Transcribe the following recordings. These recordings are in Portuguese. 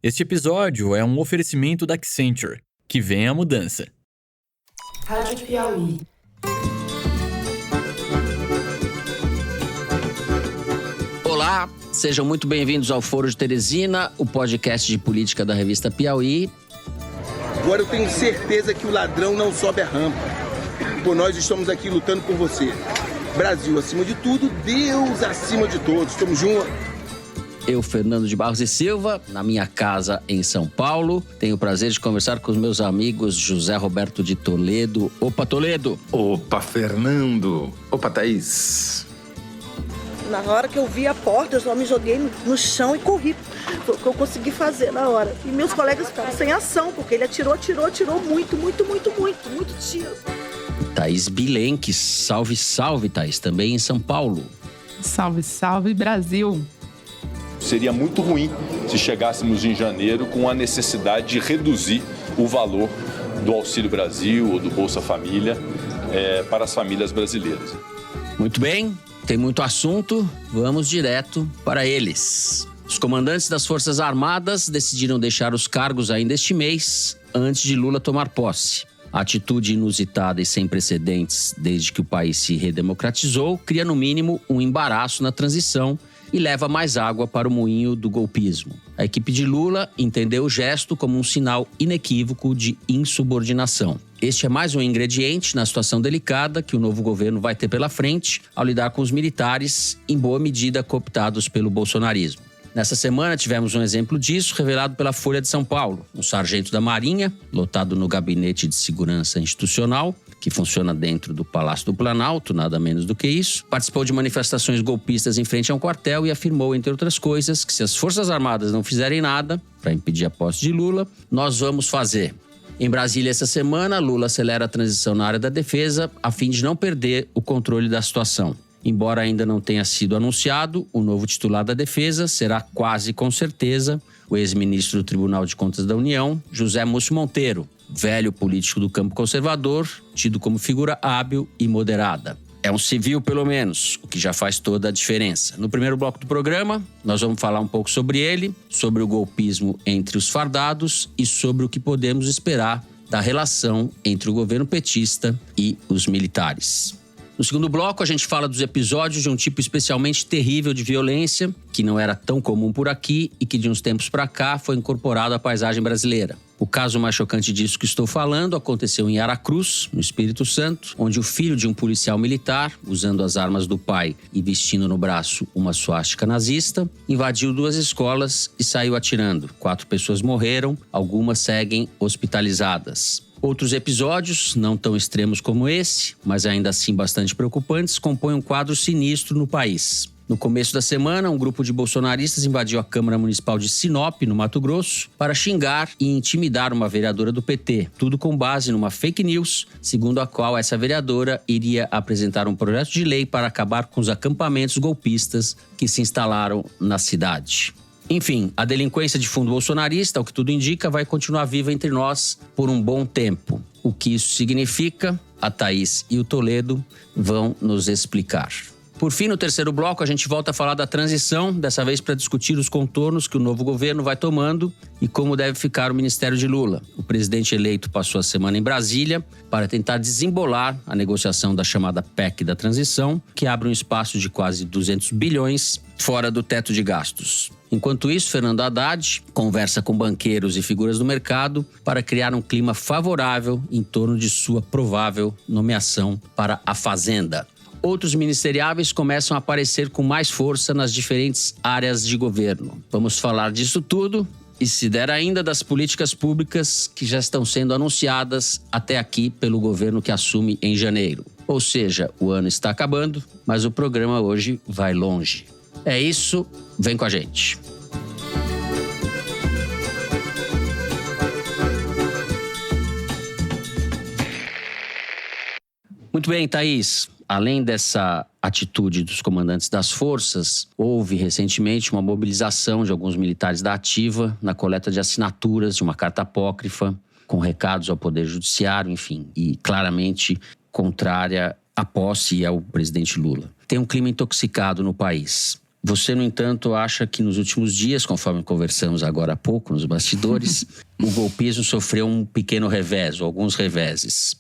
Este episódio é um oferecimento da Accenture. Que vem a mudança. Rádio Piauí. Olá, sejam muito bem-vindos ao Foro de Teresina, o podcast de política da revista Piauí. Agora eu tenho certeza que o ladrão não sobe a rampa. Por nós estamos aqui lutando por você. Brasil acima de tudo, Deus acima de todos. Estamos juntos. Eu, Fernando de Barros e Silva, na minha casa em São Paulo. Tenho o prazer de conversar com os meus amigos José Roberto de Toledo. Opa, Toledo! Opa, Fernando! Opa, Thaís! Na hora que eu vi a porta, eu só me joguei no chão e corri. Foi o que eu consegui fazer na hora. E meus colegas ficaram sem ação, porque ele atirou muito tiro. Thaís Bilenque, salve, Thaís, também em São Paulo. Salve, Brasil! Seria muito ruim se chegássemos em janeiro com a necessidade de reduzir o valor do Auxílio Brasil ou do Bolsa Família para as famílias brasileiras. Muito bem, tem muito assunto, vamos direto para eles. Os comandantes das Forças Armadas decidiram deixar os cargos ainda este mês, antes de Lula tomar posse. A atitude inusitada e sem precedentes desde que o país se redemocratizou cria, no mínimo, um embaraço na transição e leva mais água para o moinho do golpismo. A equipe de Lula entendeu o gesto como um sinal inequívoco de insubordinação. Este é mais um ingrediente na situação delicada que o novo governo vai ter pela frente ao lidar com os militares, em boa medida cooptados pelo bolsonarismo. Nessa semana tivemos um exemplo disso revelado pela Folha de São Paulo. Um sargento da Marinha, lotado no Gabinete de Segurança Institucional, que funciona dentro do Palácio do Planalto, nada menos do que isso, participou de manifestações golpistas em frente a um quartel e afirmou, entre outras coisas, que se as Forças Armadas não fizerem nada para impedir a posse de Lula, nós vamos fazer. Em Brasília, essa semana, Lula acelera a transição na área da defesa a fim de não perder o controle da situação. Embora ainda não tenha sido anunciado, o novo titular da defesa será quase com certeza o ex-ministro do Tribunal de Contas da União, José Múcio Monteiro, velho político do campo conservador, tido como figura hábil e moderada. É um civil, pelo menos, o que já faz toda a diferença. No primeiro bloco do programa, nós vamos falar um pouco sobre ele, sobre o golpismo entre os fardados e sobre o que podemos esperar da relação entre o governo petista e os militares. No segundo bloco, a gente fala dos episódios de um tipo especialmente terrível de violência, que não era tão comum por aqui e que de uns tempos para cá foi incorporado à paisagem brasileira. O caso mais chocante disso que estou falando aconteceu em Aracruz, no Espírito Santo, onde o filho de um policial militar, usando as armas do pai e vestindo no braço uma suástica nazista, invadiu 2 escolas e saiu atirando. 4 pessoas morreram, algumas seguem hospitalizadas. Outros episódios, não tão extremos como esse, mas ainda assim bastante preocupantes, compõem um quadro sinistro no país. No começo da semana, um grupo de bolsonaristas invadiu a Câmara Municipal de Sinop, no Mato Grosso, para xingar e intimidar uma vereadora do PT. Tudo com base numa fake news, segundo a qual essa vereadora iria apresentar um projeto de lei para acabar com os acampamentos golpistas que se instalaram na cidade. Enfim, a delinquência de fundo bolsonarista, ao que tudo indica, vai continuar viva entre nós por um bom tempo. O que isso significa, a Thaís e o Toledo vão nos explicar. Por fim, no terceiro bloco, a gente volta a falar da transição, dessa vez para discutir os contornos que o novo governo vai tomando e como deve ficar o Ministério de Lula. O presidente eleito passou a semana em Brasília para tentar desembolar a negociação da chamada PEC da transição, que abre um espaço de quase 200 bilhões fora do teto de gastos. Enquanto isso, Fernando Haddad conversa com banqueiros e figuras do mercado para criar um clima favorável em torno de sua provável nomeação para a Fazenda. Outros ministeriáveis começam a aparecer com mais força nas diferentes áreas de governo. Vamos falar disso tudo e, se der ainda, das políticas públicas que já estão sendo anunciadas até aqui pelo governo que assume em janeiro. Ou seja, o ano está acabando, mas o programa hoje vai longe. É isso, vem com a gente. Muito bem, Thaís. Além dessa atitude dos comandantes das forças, houve recentemente uma mobilização de alguns militares da ativa na coleta de assinaturas de uma carta apócrifa com recados ao Poder Judiciário, enfim, e claramente contrária à posse e ao presidente Lula. Tem um clima intoxicado no país. Você, no entanto, acha que nos últimos dias, conforme conversamos agora há pouco nos bastidores, o golpismo sofreu um pequeno revés, ou alguns reveses.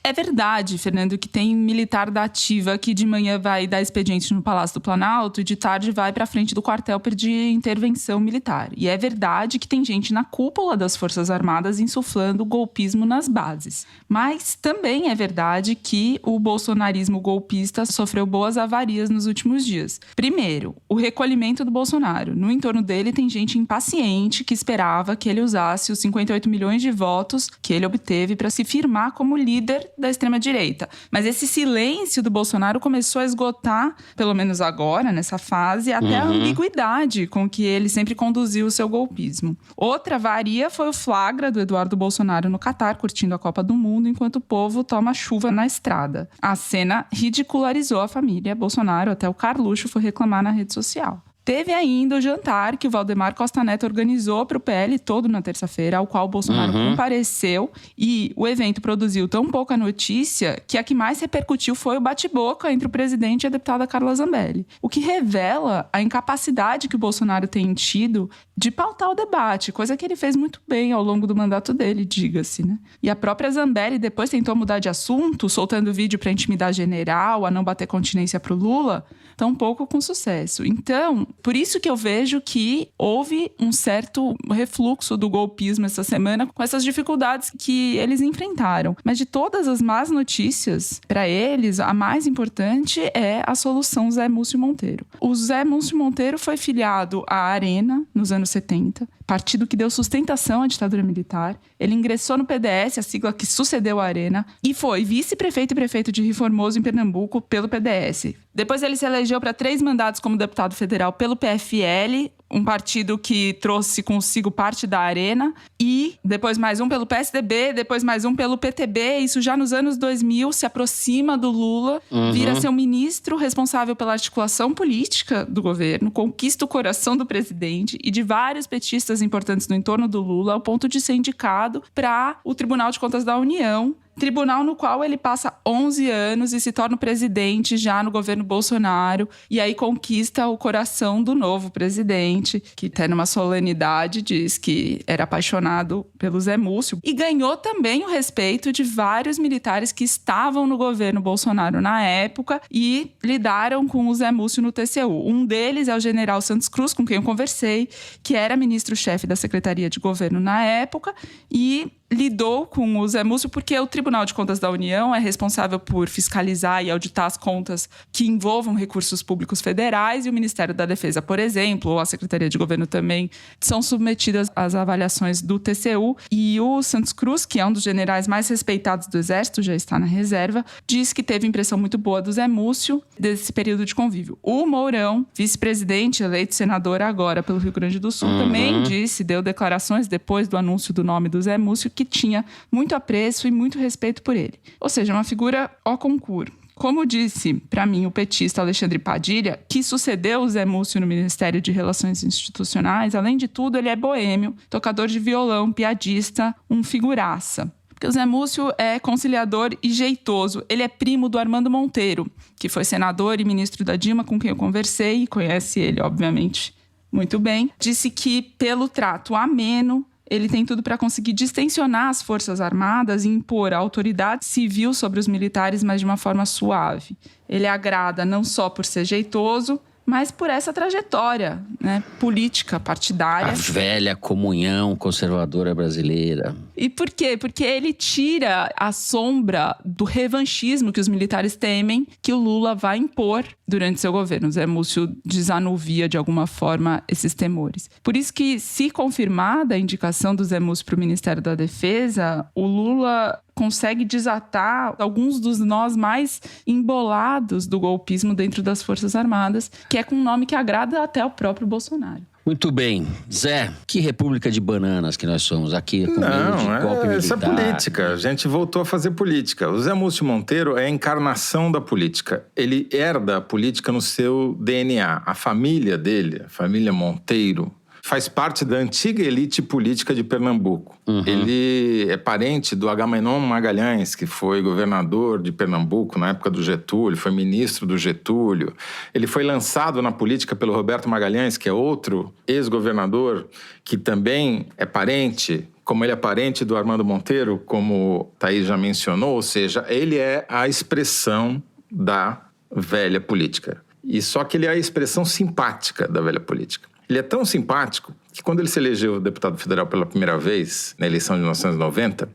É verdade, Fernando, que tem militar da ativa que de manhã vai dar expediente no Palácio do Planalto e de tarde vai para frente do quartel pedir intervenção militar. E é verdade que tem gente na cúpula das Forças Armadas insuflando o golpismo nas bases. Mas também é verdade que o bolsonarismo golpista sofreu boas avarias nos últimos dias. Primeiro, o recolhimento do Bolsonaro. No entorno dele tem gente impaciente que esperava que ele usasse os 58 milhões de votos que ele obteve para se firmar como líder da extrema-direita. Mas esse silêncio do Bolsonaro começou a esgotar, pelo menos agora, nessa fase, até a ambiguidade com que ele sempre conduziu o seu golpismo. Outra varia foi o flagra do Eduardo Bolsonaro no Catar, curtindo a Copa do Mundo, enquanto o povo toma chuva na estrada. A cena ridicularizou a família Bolsonaro, até o Carluxo foi reclamar na rede social. Teve ainda o jantar que o Valdemar Costa Neto organizou para o PL todo na terça-feira, ao qual o Bolsonaro compareceu. E o evento produziu tão pouca notícia que a que mais repercutiu foi o bate-boca entre o presidente e a deputada Carla Zambelli. O que revela a incapacidade que o Bolsonaro tem tido de pautar o debate, coisa que ele fez muito bem ao longo do mandato dele, diga-se, né? E a própria Zambelli depois tentou mudar de assunto, soltando vídeo para intimidar general, a não bater continência para o Lula, tão pouco com sucesso. Então, por isso que eu vejo que houve um certo refluxo do golpismo essa semana com essas dificuldades que eles enfrentaram. Mas de todas as más notícias, para eles, a mais importante é a solução Zé Múcio Monteiro. O Zé Múcio Monteiro foi filiado à Arena nos anos 70, partido que deu sustentação à ditadura militar. Ele ingressou no PDS, a sigla que sucedeu a Arena, e foi vice-prefeito e prefeito de Rio Formoso, em Pernambuco, pelo PDS. Depois ele se elegeu para 3 mandatos como deputado federal pelo PFL, um partido que trouxe consigo parte da Arena, e depois mais um pelo PSDB, depois mais um pelo PTB. Isso já nos anos 2000, se aproxima do Lula, vira ser um ministro responsável pela articulação política do governo, conquista o coração do presidente e de vários petistas importantes no entorno do Lula, ao ponto de ser indicado para o Tribunal de Contas da União, tribunal no qual ele passa 11 anos e se torna o presidente já no governo Bolsonaro, e aí conquista o coração do novo presidente, que até numa solenidade diz que era apaixonado pelo Zé Múcio, e ganhou também o respeito de vários militares que estavam no governo Bolsonaro na época e lidaram com o Zé Múcio no TCU. Um deles é o general Santos Cruz, com quem eu conversei, que era ministro-chefe da Secretaria de Governo na época, e lidou com o Zé Múcio porque o Tribunal de Contas da União é responsável por fiscalizar e auditar as contas que envolvam recursos públicos federais, e o Ministério da Defesa, por exemplo, ou a Secretaria de Governo também, são submetidas às avaliações do TCU. E o Santos Cruz, que é um dos generais mais respeitados do Exército, já está na reserva, diz que teve impressão muito boa do Zé Múcio desse período de convívio. O Mourão, vice-presidente, eleito senador agora pelo Rio Grande do Sul, também deu declarações depois do anúncio do nome do Zé Múcio, que tinha muito apreço e muito respeito por ele. Ou seja, uma figura au concurso. Como disse para mim o petista Alexandre Padilha, que sucedeu o Zé Múcio no Ministério de Relações Institucionais, além de tudo, ele é boêmio, tocador de violão, piadista, um figuraça. Porque o Zé Múcio é conciliador e jeitoso. Ele é primo do Armando Monteiro, que foi senador e ministro da Dilma, com quem eu conversei, e conhece ele, obviamente, muito bem. Disse que, pelo trato ameno, ele tem tudo para conseguir distensionar as Forças Armadas e impor a autoridade civil sobre os militares, mas de uma forma suave. Ele agrada não só por ser jeitoso, mas por essa trajetória, né, política, partidária. A velha comunhão conservadora brasileira. E por quê? Porque ele tira a sombra do revanchismo que os militares temem que o Lula vai impor durante seu governo. O Zé Múcio desanuvia, de alguma forma, esses temores. Por isso que, se confirmada a indicação do Zé Múcio para o Ministério da Defesa, o Lula consegue desatar alguns dos nós mais embolados do golpismo dentro das Forças Armadas, que é com um nome que agrada até o próprio Bolsonaro. Muito bem. Zé, que república de bananas que nós somos aqui, com medo de golpe militar. Isso é política. A gente voltou a fazer política. O Zé Múcio Monteiro é a encarnação da política. Ele herda a política no seu DNA. A família dele, a família Monteiro, faz parte da antiga elite política de Pernambuco. Ele é parente do Agamenon Magalhães, que foi governador de Pernambuco na época do Getúlio, foi ministro do Getúlio. Ele foi lançado na política pelo Roberto Magalhães, que é outro ex-governador, que também é parente, como ele é parente do Armando Monteiro, como Thaís já mencionou, ou seja, ele é a expressão da velha política. E só que ele é a expressão simpática da velha política. Ele é tão simpático que quando ele se elegeu deputado federal pela primeira vez, na eleição de 1990,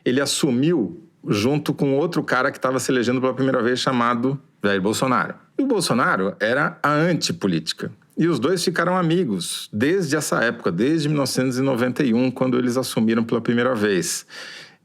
ele assumiu junto com outro cara que estava se elegendo pela primeira vez, chamado Jair Bolsonaro. E o Bolsonaro era a antipolítica. E os dois ficaram amigos desde essa época, desde 1991, quando eles assumiram pela primeira vez.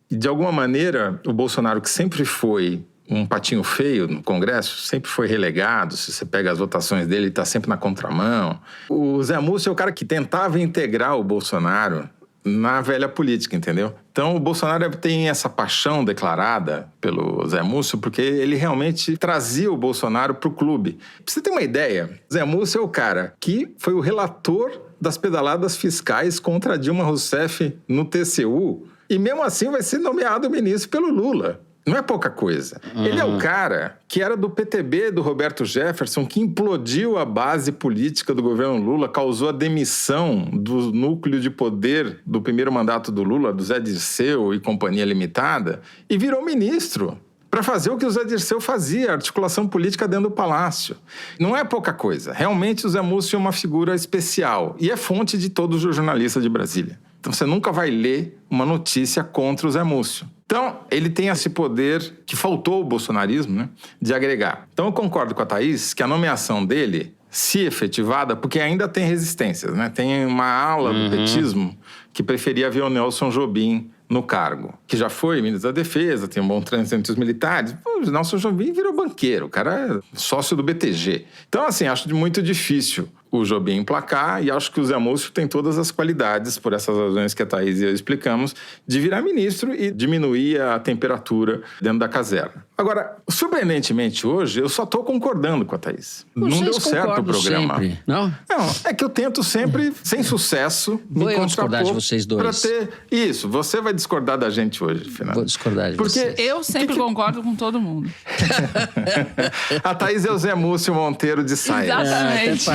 E, de alguma maneira, o Bolsonaro, que sempre foi um patinho feio no Congresso, sempre foi relegado. Se você pega as votações dele, ele está sempre na contramão. O Zé Múcio é o cara que tentava integrar o Bolsonaro na velha política, entendeu? Então, o Bolsonaro tem essa paixão declarada pelo Zé Múcio porque ele realmente trazia o Bolsonaro para o clube. Pra você ter uma ideia, Zé Múcio é o cara que foi o relator das pedaladas fiscais contra Dilma Rousseff no TCU e, mesmo assim, vai ser nomeado ministro pelo Lula. Não é pouca coisa. Ele é o cara que era do PTB do Roberto Jefferson, que implodiu a base política do governo Lula, causou a demissão do núcleo de poder do primeiro mandato do Lula, do Zé Dirceu e Companhia Limitada, e virou ministro para fazer o que o Zé Dirceu fazia, articulação política dentro do palácio. Não é pouca coisa. Realmente o Zé Múcio é uma figura especial e é fonte de todos os jornalistas de Brasília. Então você nunca vai ler uma notícia contra o Zé Múcio. Então, ele tem esse poder que faltou ao bolsonarismo, né, de agregar. Então, eu concordo com a Thaís que a nomeação dele, se efetivada, porque ainda tem resistências, né? Tem uma ala do petismo que preferia ver o Nelson Jobim no cargo, que já foi ministro da Defesa, tem um bom trânsito entre os militares. O Nelson Jobim virou banqueiro, o cara é sócio do BTG. Então, assim, acho muito difícil o Jobim emplacar e acho que o Zé Múcio tem todas as qualidades, por essas razões que a Thaís e eu explicamos, de virar ministro e diminuir a temperatura dentro da caserna. Agora, surpreendentemente hoje, eu só estou concordando com a Thaís. Não deu certo o programa. Sempre, não? Não, é que eu tento sempre, sem sucesso, Vou eu discordar de vocês dois. Pra ter isso, você vai discordar da gente hoje, Fernanda. Vou discordar de vocês. Eu sempre concordo com todo mundo. A Thaís é o Zé Múcio Monteiro de saia. Exatamente.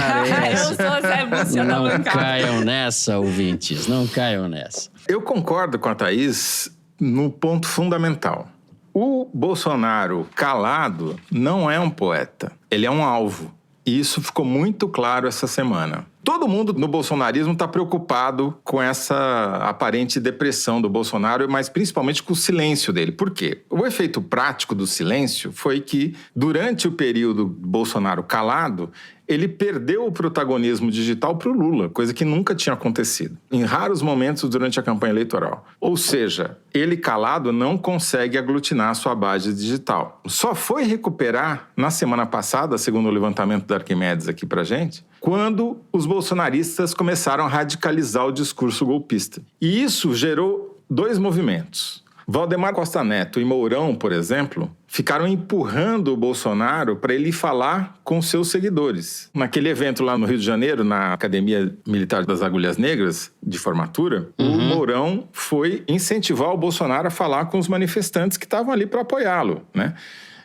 Eu sou a Zé Múcio da bancada. Não caiam nessa, ouvintes. Não caiam nessa. Eu concordo com a Thaís no ponto fundamental. O Bolsonaro calado não é um poeta. Ele é um alvo. E isso ficou muito claro essa semana. Todo mundo no bolsonarismo está preocupado com essa aparente depressão do Bolsonaro, mas principalmente com o silêncio dele. Por quê? O efeito prático do silêncio foi que, durante o período Bolsonaro calado, ele perdeu o protagonismo digital para o Lula, coisa que nunca tinha acontecido, em raros momentos durante a campanha eleitoral. Ou seja, ele calado não consegue aglutinar a sua base digital. Só foi recuperar na semana passada, segundo o levantamento da Arquimedes aqui pra gente, quando os bolsonaristas começaram a radicalizar o discurso golpista. E isso gerou dois movimentos. Valdemar Costa Neto e Mourão, por exemplo, ficaram empurrando o Bolsonaro para ele falar com seus seguidores. Naquele evento lá no Rio de Janeiro, na Academia Militar das Agulhas Negras, de formatura, o Mourão foi incentivar o Bolsonaro a falar com os manifestantes que estavam ali para apoiá-lo, né?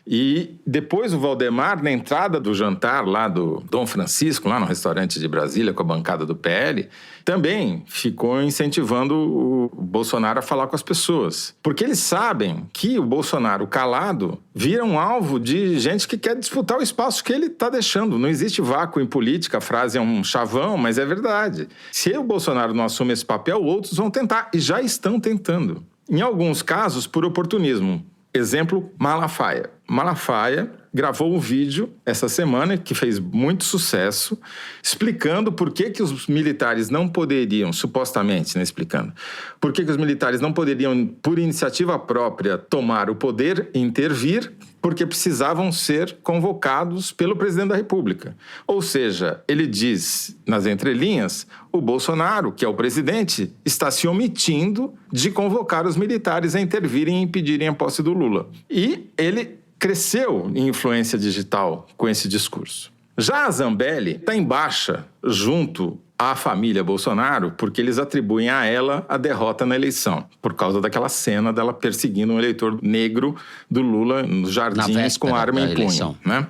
E depois o Valdemar, na entrada do jantar lá do Dom Francisco, lá no restaurante de Brasília, com a bancada do PL, também ficou incentivando o Bolsonaro a falar com as pessoas. Porque eles sabem que o Bolsonaro calado vira um alvo de gente que quer disputar o espaço que ele está deixando. Não existe vácuo em política, a frase é um chavão, mas é verdade. Se o Bolsonaro não assume esse papel, outros vão tentar, e já estão tentando. Em alguns casos, por oportunismo. Exemplo, Malafaia. Malafaia gravou um vídeo essa semana que fez muito sucesso, explicando por que os militares não poderiam, supostamente, né, explicando, por que os militares não poderiam, por iniciativa própria, tomar o poder e intervir, porque precisavam ser convocados pelo presidente da República. Ou seja, ele diz, nas entrelinhas, o Bolsonaro, que é o presidente, está se omitindo de convocar os militares a intervirem e impedirem a posse do Lula. E ele cresceu em influência digital com esse discurso. Já a Zambelli está em baixa junto à família Bolsonaro porque eles atribuem a ela a derrota na eleição, por causa daquela cena dela perseguindo um eleitor negro do Lula nos jardins com arma em punho, né?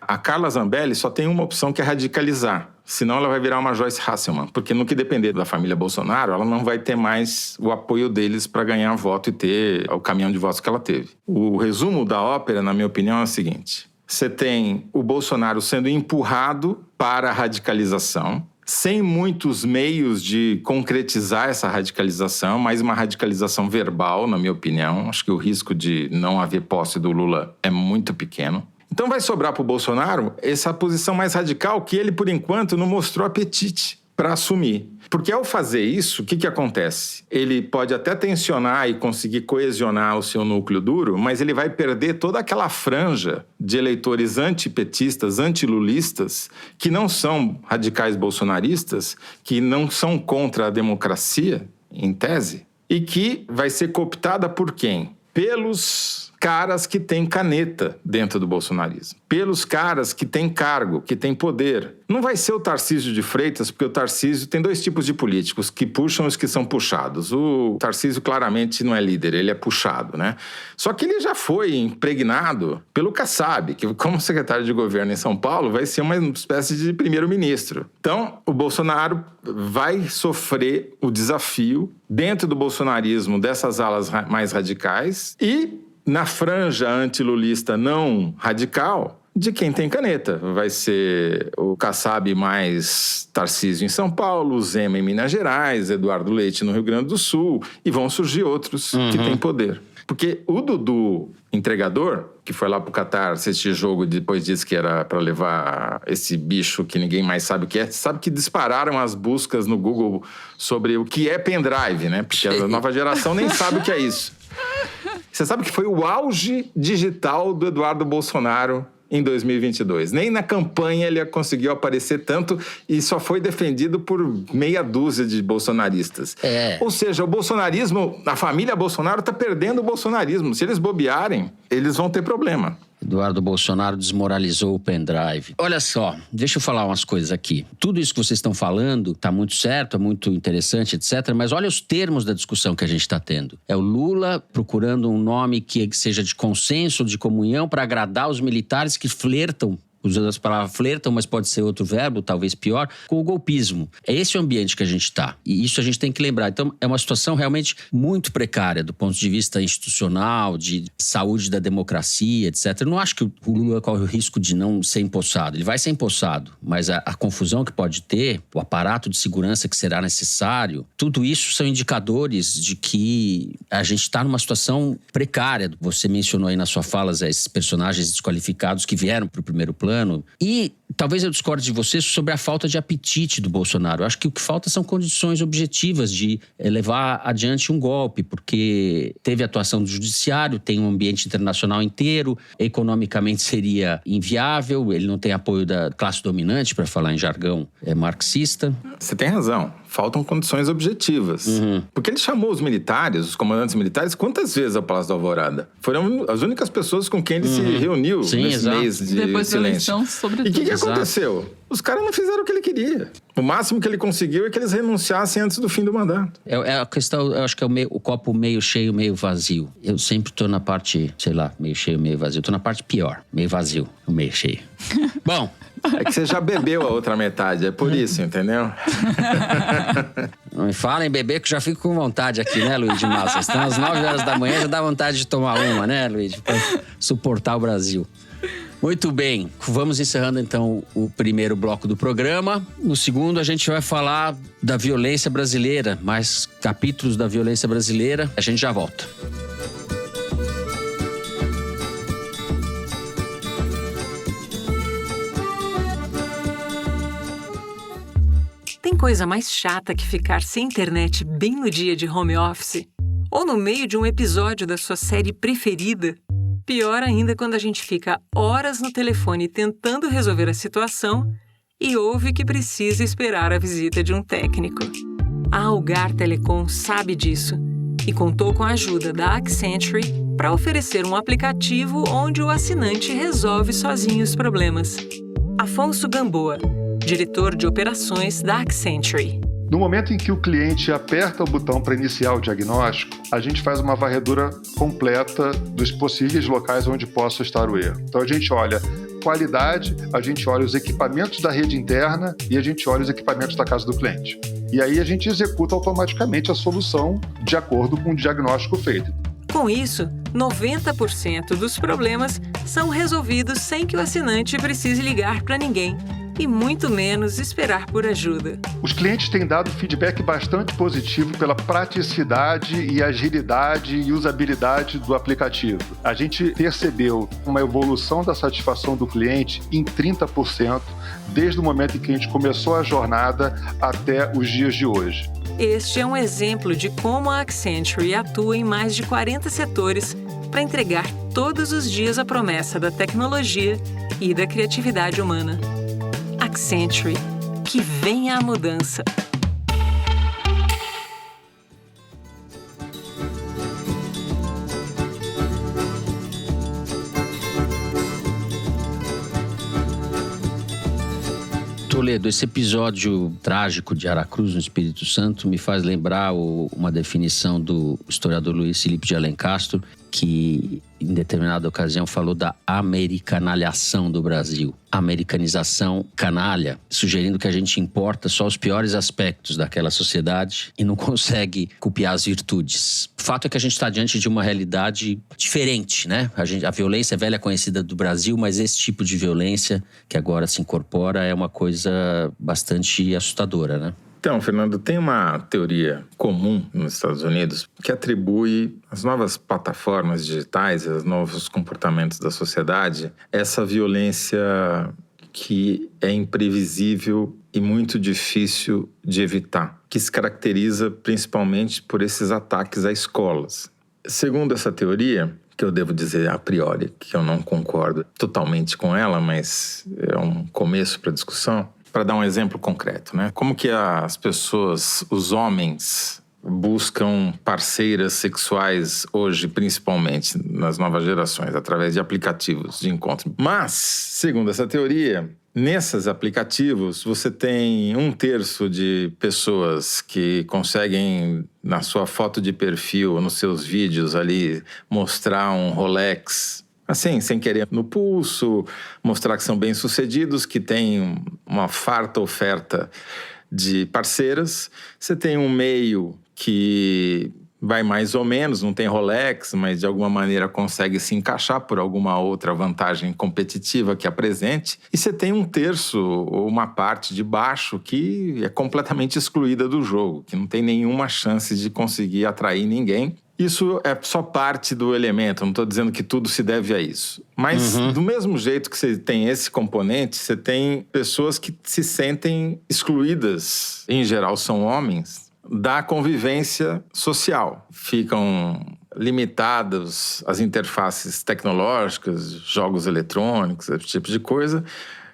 A Carla Zambelli só tem uma opção, que é radicalizar. Senão ela vai virar uma Joyce Hasselman. Porque no que depender da família Bolsonaro, ela não vai ter mais o apoio deles para ganhar voto e ter o caminhão de votos que ela teve. O resumo da ópera, na minha opinião, é o seguinte. Você tem o Bolsonaro sendo empurrado para a radicalização, sem muitos meios de concretizar essa radicalização, mas uma radicalização verbal, na minha opinião. Acho que o risco de não haver posse do Lula é muito pequeno. Então vai sobrar para o Bolsonaro essa posição mais radical que ele, por enquanto, não mostrou apetite para assumir. Porque ao fazer isso, o que acontece? Ele pode até tensionar e conseguir coesionar o seu núcleo duro, mas ele vai perder toda aquela franja de eleitores antipetistas, antilulistas, que não são radicais bolsonaristas, que não são contra a democracia, em tese, e que vai ser cooptada por quem? Pelos caras que têm caneta dentro do bolsonarismo. Pelos caras que têm cargo, que têm poder. Não vai ser o Tarcísio de Freitas, porque o Tarcísio tem 2 tipos de políticos, que puxam e os que são puxados. O Tarcísio claramente não é líder, ele é puxado, né? Só que ele já foi impregnado pelo Kassab, que como secretário de governo em São Paulo vai ser uma espécie de primeiro-ministro. Então, o Bolsonaro vai sofrer o desafio dentro do bolsonarismo dessas alas mais radicais e na franja antilulista não radical de quem tem caneta. Vai ser o Kassab mais Tarcísio em São Paulo, o Zema em Minas Gerais, Eduardo Leite no Rio Grande do Sul, e vão surgir outros que têm poder. Porque o Dudu, entregador, que foi lá pro Catar assistir jogo e depois disse que era para levar esse bicho que ninguém mais sabe o que é, sabe que dispararam as buscas no Google sobre o que é pendrive, né? Porque a nova geração nem sabe o que é isso. Você sabe que foi o auge digital do Eduardo Bolsonaro em 2022. Nem na campanha ele conseguiu aparecer tanto e só foi defendido por meia dúzia de bolsonaristas. Ou seja, o bolsonarismo, a família Bolsonaro está perdendo o bolsonarismo. Se eles bobearem, eles vão ter problema. Eduardo Bolsonaro desmoralizou o pendrive. Olha só, deixa eu falar umas coisas aqui. Tudo isso que vocês estão falando está muito certo, é muito interessante, etc. Mas olha os termos da discussão que a gente está tendo. É o Lula procurando um nome que seja de consenso, de comunhão, para agradar os militares que flertam, usando as palavras flertam, mas pode ser outro verbo, talvez pior, com o golpismo. É esse o ambiente que a gente está. E isso a gente tem que lembrar. Então, é uma situação realmente muito precária do ponto de vista institucional, de saúde da democracia, etc. Eu não acho que o Lula corre o risco de não ser empossado. Ele vai ser empossado, mas a confusão que pode ter, o aparato de segurança que será necessário, tudo isso são indicadores de que a gente está numa situação precária. Você mencionou aí na sua fala esses personagens desqualificados que vieram para o primeiro plano. E talvez eu discorde de você sobre a falta de apetite do Bolsonaro. Eu acho que o que falta são condições objetivas de levar adiante um golpe, porque teve atuação do judiciário, tem um ambiente internacional inteiro, economicamente seria inviável, ele não tem apoio da classe dominante, para falar em jargão marxista. Você tem razão. Faltam condições objetivas. Porque ele chamou os militares, os comandantes militares, quantas vezes ao Palácio da Alvorada? Foram as únicas pessoas com quem ele se reuniu nesse mês de depois silêncio. Da eleição, sobretudo. E o que aconteceu? Os caras não fizeram o que ele queria. O máximo que ele conseguiu é que eles renunciassem antes do fim do mandato. É a questão, eu acho que é o copo meio cheio, meio vazio. Eu sempre tô na parte, sei lá, meio cheio, meio vazio. Eu tô na parte pior, meio vazio, o meio cheio. Bom... É que você já bebeu a outra metade, é por isso, entendeu? Não me falem beber que eu já fico com vontade aqui, né, Luiz de Massa? Estão às 9 horas da manhã, já dá vontade de tomar uma, né, Luiz? Pra suportar o Brasil. Muito bem, vamos encerrando então o primeiro bloco do programa. No segundo a gente vai falar da violência brasileira, mais capítulos da violência brasileira. A gente já volta. Tem coisa mais chata que ficar sem internet bem no dia de home office? Ou no meio de um episódio da sua série preferida? Pior ainda quando a gente fica horas no telefone tentando resolver a situação e ouve que precisa esperar a visita de um técnico. A Algar Telecom sabe disso e contou com a ajuda da Accenture para oferecer um aplicativo onde o assinante resolve sozinho os problemas. Afonso Gamboa, diretor de operações da Accenture. No momento em que o cliente aperta o botão para iniciar o diagnóstico, a gente faz uma varredura completa dos possíveis locais onde possa estar o erro. Então a gente olha qualidade, a gente olha os equipamentos da rede interna e a gente olha os equipamentos da casa do cliente. E aí a gente executa automaticamente a solução de acordo com o diagnóstico feito. Com isso, 90% dos problemas são resolvidos sem que o assinante precise ligar para ninguém e muito menos esperar por ajuda. Os clientes têm dado feedback bastante positivo pela praticidade e agilidade e usabilidade do aplicativo. A gente percebeu uma evolução da satisfação do cliente em 30% desde o momento em que a gente começou a jornada até os dias de hoje. Este é um exemplo de como a Accenture atua em mais de 40 setores para entregar todos os dias a promessa da tecnologia e da criatividade humana. Accenture, que venha a mudança. Toledo, esse episódio trágico de Aracruz, no Espírito Santo, me faz lembrar uma definição do historiador Luiz Felipe de Alencastro, que em determinada ocasião falou da americanalhação do Brasil. Americanização canalha, sugerindo que a gente importa só os piores aspectos daquela sociedade e não consegue copiar as virtudes. O fato é que a gente está diante de uma realidade diferente, né? A violência é velha conhecida do Brasil, mas esse tipo de violência que agora se incorpora é uma coisa bastante assustadora, né? Então, Fernando, tem uma teoria comum nos Estados Unidos que atribui às novas plataformas digitais, aos novos comportamentos da sociedade, essa violência que é imprevisível e muito difícil de evitar, que se caracteriza principalmente por esses ataques a escolas. Segundo essa teoria, que eu devo dizer a priori que eu não concordo totalmente com ela, mas é um começo para a discussão. Para dar um exemplo concreto, né? Como que as pessoas, os homens, buscam parceiras sexuais hoje, principalmente nas novas gerações, através de aplicativos de encontro. Mas, segundo essa teoria, nesses aplicativos você tem 1/3 de pessoas que conseguem, na sua foto de perfil, nos seus vídeos ali, mostrar um Rolex, assim, sem querer, no pulso, mostrar que são bem-sucedidos, que têm uma farta oferta de parceiras. Você tem um meio que vai mais ou menos, não tem Rolex, mas de alguma maneira consegue se encaixar por alguma outra vantagem competitiva que apresente. E você tem 1/3 ou uma parte de baixo que é completamente excluída do jogo, que não tem nenhuma chance de conseguir atrair ninguém. Isso é só parte do elemento, não estou dizendo que tudo se deve a isso. Mas do mesmo jeito que você tem esse componente, você tem pessoas que se sentem excluídas, em geral são homens, da convivência social. Ficam limitados às interfaces tecnológicas, jogos eletrônicos, esse tipo de coisa.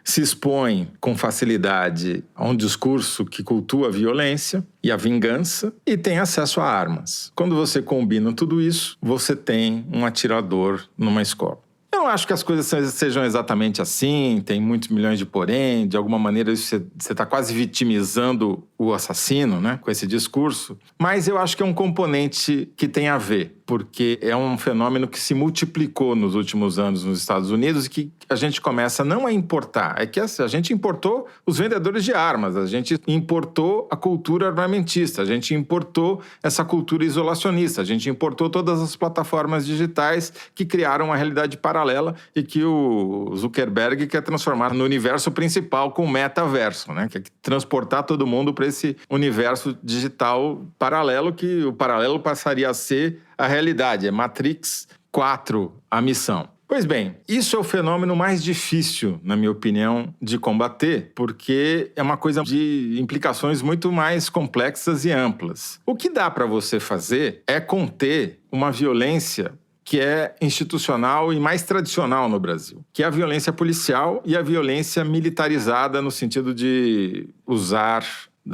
Se expõe com facilidade a um discurso que cultua a violência e a vingança e tem acesso a armas. Quando você combina tudo isso, você tem um atirador numa escola. Eu não acho que as coisas sejam exatamente assim, tem muitos milhões de porém, de alguma maneira você está quase vitimizando o assassino, né, com esse discurso, mas eu acho que é um componente que tem a ver, porque é um fenômeno que se multiplicou nos últimos anos nos Estados Unidos e que a gente começa não a importar, é que a gente importou os vendedores de armas, a gente importou a cultura armamentista, a gente importou essa cultura isolacionista, a gente importou todas as plataformas digitais que criaram uma realidade paralela e que o Zuckerberg quer transformar no universo principal com o metaverso, né? Quer transportar todo mundo para esse universo digital paralelo, que o paralelo passaria a ser a realidade, é Matrix 4 a missão. Pois bem, isso é o fenômeno mais difícil, na minha opinião, de combater, porque é uma coisa de implicações muito mais complexas e amplas. O que dá para você fazer é conter uma violência que é institucional e mais tradicional no Brasil, que é a violência policial e a violência militarizada no sentido de usar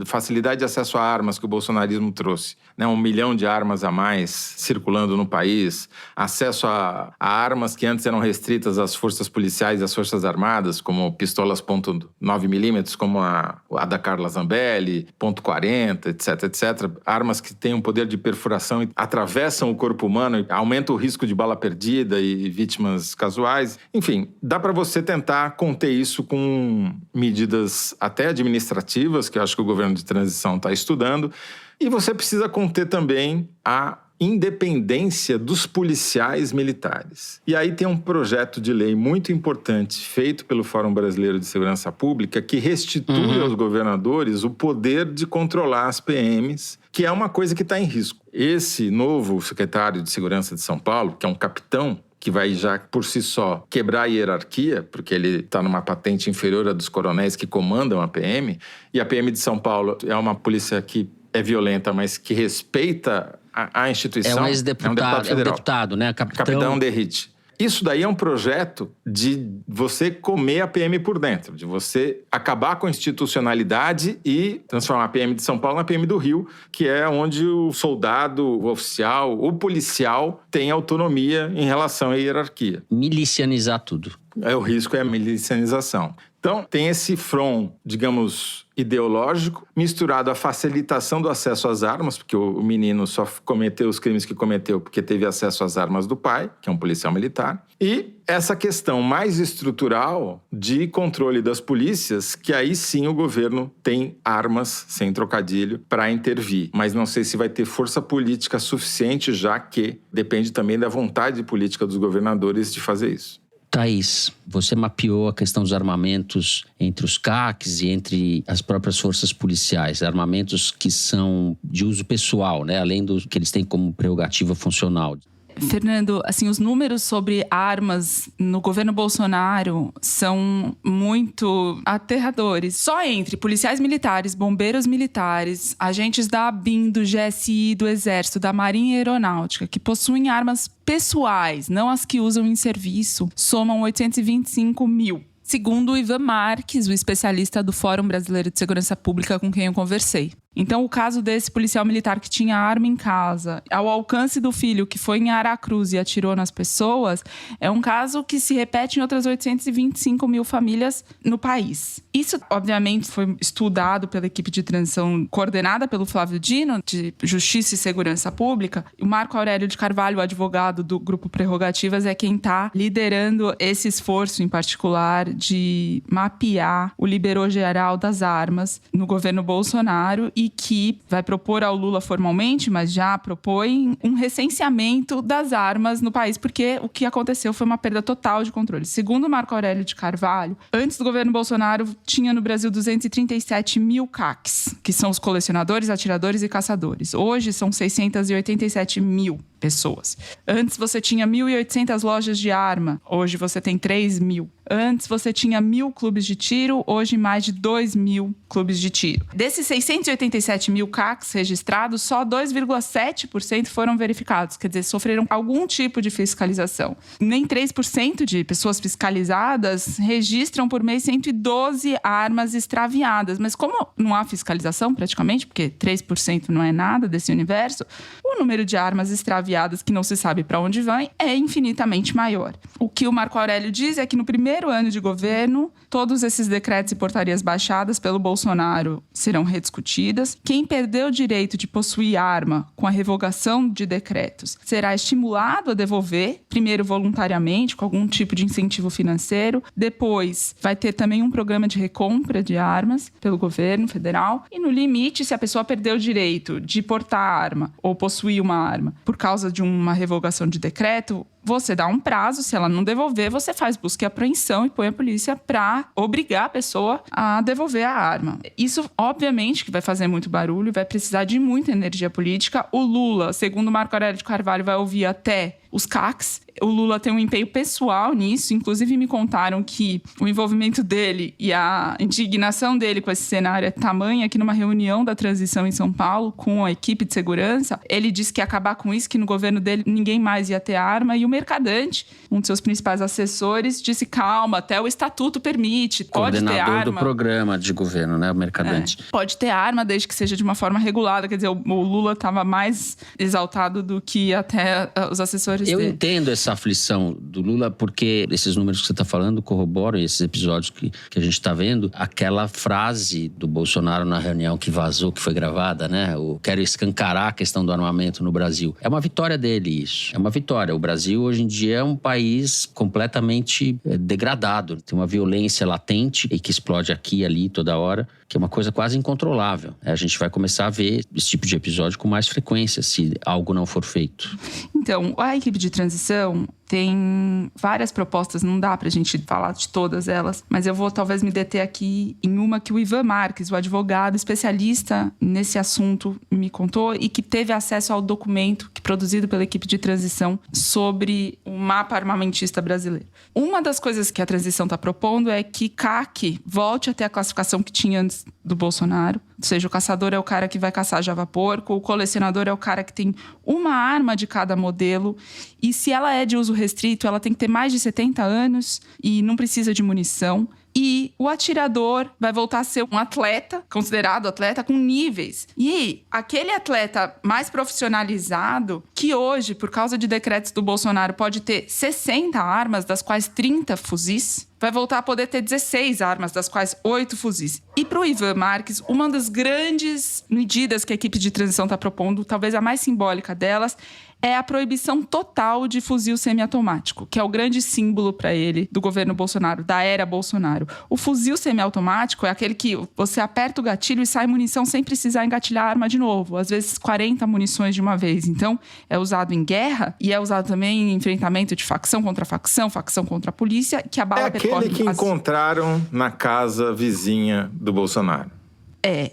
facilidade de acesso a armas que o bolsonarismo trouxe, né? 1 milhão de armas a mais circulando no país, acesso a armas que antes eram restritas às forças policiais e às forças armadas, como pistolas .9mm, como a da Carla Zambelli, .40, etc. Armas que têm um poder de perfuração e atravessam o corpo humano, aumenta o risco de bala perdida e vítimas casuais. Enfim, dá para você tentar conter isso com medidas até administrativas, que eu acho que o governo de transição está estudando. E você precisa conter também a independência dos policiais militares. E aí tem um projeto de lei muito importante feito pelo Fórum Brasileiro de Segurança Pública que restitui aos governadores o poder de controlar as PMs, que é uma coisa que está em risco. Esse novo secretário de Segurança de São Paulo, que é um capitão, que vai já, por si só, quebrar a hierarquia, porque ele está numa patente inferior à dos coronéis que comandam a PM, e a PM de São Paulo é uma polícia que é violenta, mas que respeita a instituição. É um ex-deputado, federal. é um deputado, né? Capitão Derrite. Isso daí é um projeto de você comer a PM por dentro, de você acabar com a institucionalidade e transformar a PM de São Paulo na PM do Rio, que é onde o soldado, o oficial, o policial tem autonomia em relação à hierarquia. Milicianizar tudo. O risco é a milicianização. Então, tem esse front, digamos, ideológico, misturado à facilitação do acesso às armas, porque o menino só cometeu os crimes que cometeu porque teve acesso às armas do pai, que é um policial militar, e essa questão mais estrutural de controle das polícias, que aí sim o governo tem armas, sem trocadilho, para intervir. Mas não sei se vai ter força política suficiente, já que depende também da vontade política dos governadores de fazer isso. Thaís, você mapeou a questão dos armamentos entre os CACs e entre as próprias forças policiais, armamentos que são de uso pessoal, né? Além do que eles têm como prerrogativa funcional. Fernando, assim, os números sobre armas no governo Bolsonaro são muito aterradores. Só entre policiais militares, bombeiros militares, agentes da ABIN, do GSI, do Exército, da Marinha e Aeronáutica, que possuem armas pessoais, não as que usam em serviço, somam 825 mil. Segundo o Ivan Marques, o especialista do Fórum Brasileiro de Segurança Pública com quem eu conversei. Então, o caso desse policial militar que tinha arma em casa, ao alcance do filho que foi em Aracruz e atirou nas pessoas, é um caso que se repete em outras 825 mil famílias no país. Isso, obviamente, foi estudado pela equipe de transição coordenada pelo Flávio Dino, de Justiça e Segurança Pública. O Marco Aurélio de Carvalho, o advogado do Grupo Prerrogativas, é quem está liderando esse esforço, em particular, de mapear o liberou geral das armas no governo Bolsonaro e que vai propor ao Lula formalmente, mas já propõe um recenseamento das armas no país, porque o que aconteceu foi uma perda total de controle. Segundo Marco Aurélio de Carvalho, antes do governo Bolsonaro, tinha no Brasil 237 mil CACs, que são os colecionadores, atiradores e caçadores. Hoje são 687 mil pessoas. Antes você tinha 1.800 lojas de arma, hoje você tem 3 mil. Antes você tinha 1.000 clubes de tiro, hoje mais de 2.000 clubes de tiro. Desses 687 mil CACs registrados, só 2,7% foram verificados, quer dizer, sofreram algum tipo de fiscalização. Nem 3% de pessoas fiscalizadas registram por mês 112 armas extraviadas. Mas como não há fiscalização praticamente, porque 3% não é nada desse universo, o número de armas extraviadas que não se sabe para onde vão é infinitamente maior. O que o Marco Aurélio diz é que no primeiro ano de governo, todos esses decretos e portarias baixadas pelo Bolsonaro serão rediscutidas. Quem perdeu o direito de possuir arma com a revogação de decretos será estimulado a devolver, primeiro voluntariamente, com algum tipo de incentivo financeiro. Depois, vai ter também um programa de recompra de armas pelo governo federal. E no limite, se a pessoa perdeu o direito de portar arma ou possuir uma arma por causa de uma revogação de decreto, você dá um prazo, se ela não devolver, você faz busca e apreensão e põe a polícia para obrigar a pessoa a devolver a arma. Isso, obviamente, que vai fazer muito barulho, vai precisar de muita energia política. O Lula, segundo Marco Aurélio de Carvalho, vai ouvir até os CACs. O Lula tem um empenho pessoal nisso, inclusive me contaram que o envolvimento dele e a indignação dele com esse cenário é tamanha que numa reunião da transição em São Paulo com a equipe de segurança, ele disse que ia acabar com isso, que no governo dele ninguém mais ia ter arma, e o Mercadante, um de seus principais assessores, disse: calma, até o estatuto permite, pode ter arma. Coordenador do programa de governo, né, o Mercadante. Pode ter arma desde que seja de uma forma regulada. Quer dizer, o Lula estava mais exaltado do que até os assessores Eu dele. entendo essa aflição do Lula, porque esses números que você está falando corroboram esses episódios que a gente está vendo. Aquela frase do Bolsonaro na reunião que vazou, que foi gravada, né? O quero escancarar a questão do armamento no Brasil. É uma vitória dele isso. É uma vitória. O Brasil hoje em dia é um país completamente degradado. Tem uma violência latente e que explode aqui e ali toda hora, que é uma coisa quase incontrolável. A gente vai começar a ver esse tipo de episódio com mais frequência, se algo não for feito. Então, a equipe de transição tem várias propostas, não dá pra gente falar de todas elas, mas eu vou talvez me deter aqui em uma que o Ivan Marques, o advogado especialista nesse assunto, me contou e que teve acesso ao documento produzido pela equipe de transição sobre o mapa armamentista brasileiro. Uma das coisas que a transição está propondo é que CAC volte a ter a classificação que tinha antes do Bolsonaro. Ou seja, o caçador é o cara que vai caçar java-porco, o colecionador é o cara que tem uma arma de cada modelo. E se ela é de uso restrito, ela tem que ter mais de 70 anos e não precisa de munição. E o atirador vai voltar a ser um atleta, considerado atleta, com níveis. E aquele atleta mais profissionalizado, que hoje, por causa de decretos do Bolsonaro, pode ter 60 armas, das quais 30 fuzis, vai voltar a poder ter 16 armas, das quais 8 fuzis. E para o Ivan Marques, uma das grandes medidas que a equipe de transição está propondo, talvez a mais simbólica delas, é a proibição total de fuzil semiautomático, que é o grande símbolo para ele do governo Bolsonaro, da era Bolsonaro. O fuzil semiautomático é aquele que você aperta o gatilho e sai munição sem precisar engatilhar a arma de novo. Às vezes 40 munições de uma vez. Então, é usado em guerra e é usado também em enfrentamento de facção contra facção, facção contra a polícia, que a bala percorre... É aquele que encontraram na casa vizinha do Bolsonaro.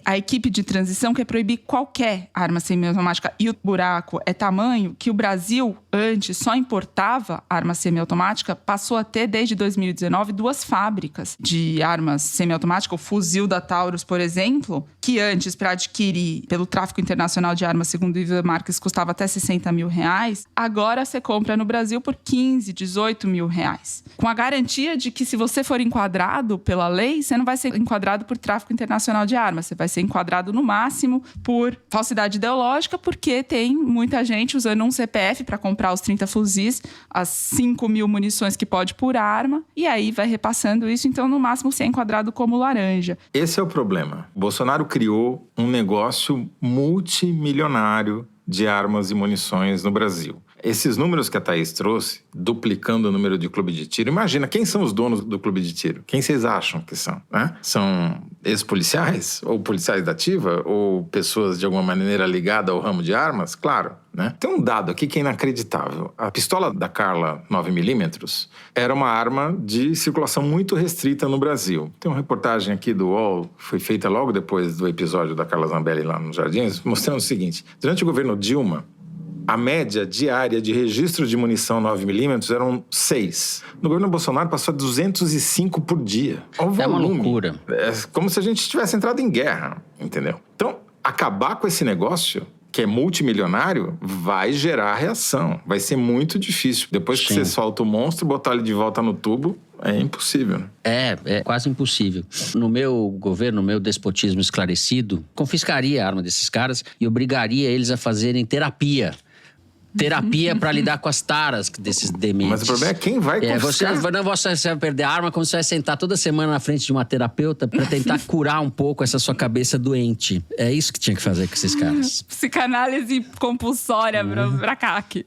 A equipe de transição quer proibir qualquer arma semiautomática. E o buraco é tamanho que o Brasil, antes, só importava arma semiautomática, passou a ter, desde 2019, 2 fábricas de armas semiautomáticas. O fuzil da Taurus, por exemplo, que antes, para adquirir pelo tráfico internacional de armas, segundo o Ivan Marques, custava até R$60 mil. Agora você compra no Brasil por 15, 18 mil reais. Com a garantia de que, se você for enquadrado pela lei, você não vai ser enquadrado por tráfico internacional de armas. Você vai ser enquadrado, no máximo, por falsidade ideológica, porque tem muita gente usando um CPF para comprar os 30 fuzis, as 5 mil munições que pode por arma, e aí vai repassando isso. Então, no máximo, você é enquadrado como laranja. Esse é o problema. Bolsonaro criou um negócio multimilionário de armas e munições no Brasil. Esses números que a Thaís trouxe, duplicando o número de clube de tiro, imagina, quem são os donos do clube de tiro? Quem vocês acham que são? Né? São ex-policiais? Ou policiais da ativa? Ou pessoas de alguma maneira ligadas ao ramo de armas? Claro, né? Tem um dado aqui que é inacreditável. A pistola da Carla 9mm era uma arma de circulação muito restrita no Brasil. Tem uma reportagem aqui do UOL, foi feita logo depois do episódio da Carla Zambelli lá nos Jardins, mostrando o seguinte: durante o governo Dilma, a média diária de registro de munição 9mm eram 6. No governo Bolsonaro passou a 205 por dia. É uma loucura. É como se a gente tivesse entrado em guerra, entendeu? Então, acabar com esse negócio, que é multimilionário, vai gerar reação. Vai ser muito difícil. Depois que você solta o monstro, botar ele de volta no tubo, é impossível. É quase impossível. No meu governo, no meu despotismo esclarecido, confiscaria a arma desses caras e obrigaria eles a fazerem terapia. Terapia para lidar com as taras desses dementes. Mas o problema é quem vai confiscar. Você vai perder a arma quando você vai sentar toda semana na frente de uma terapeuta para tentar curar um pouco essa sua cabeça doente. É isso que tinha que fazer com esses caras. Psicanálise compulsória pra CAC.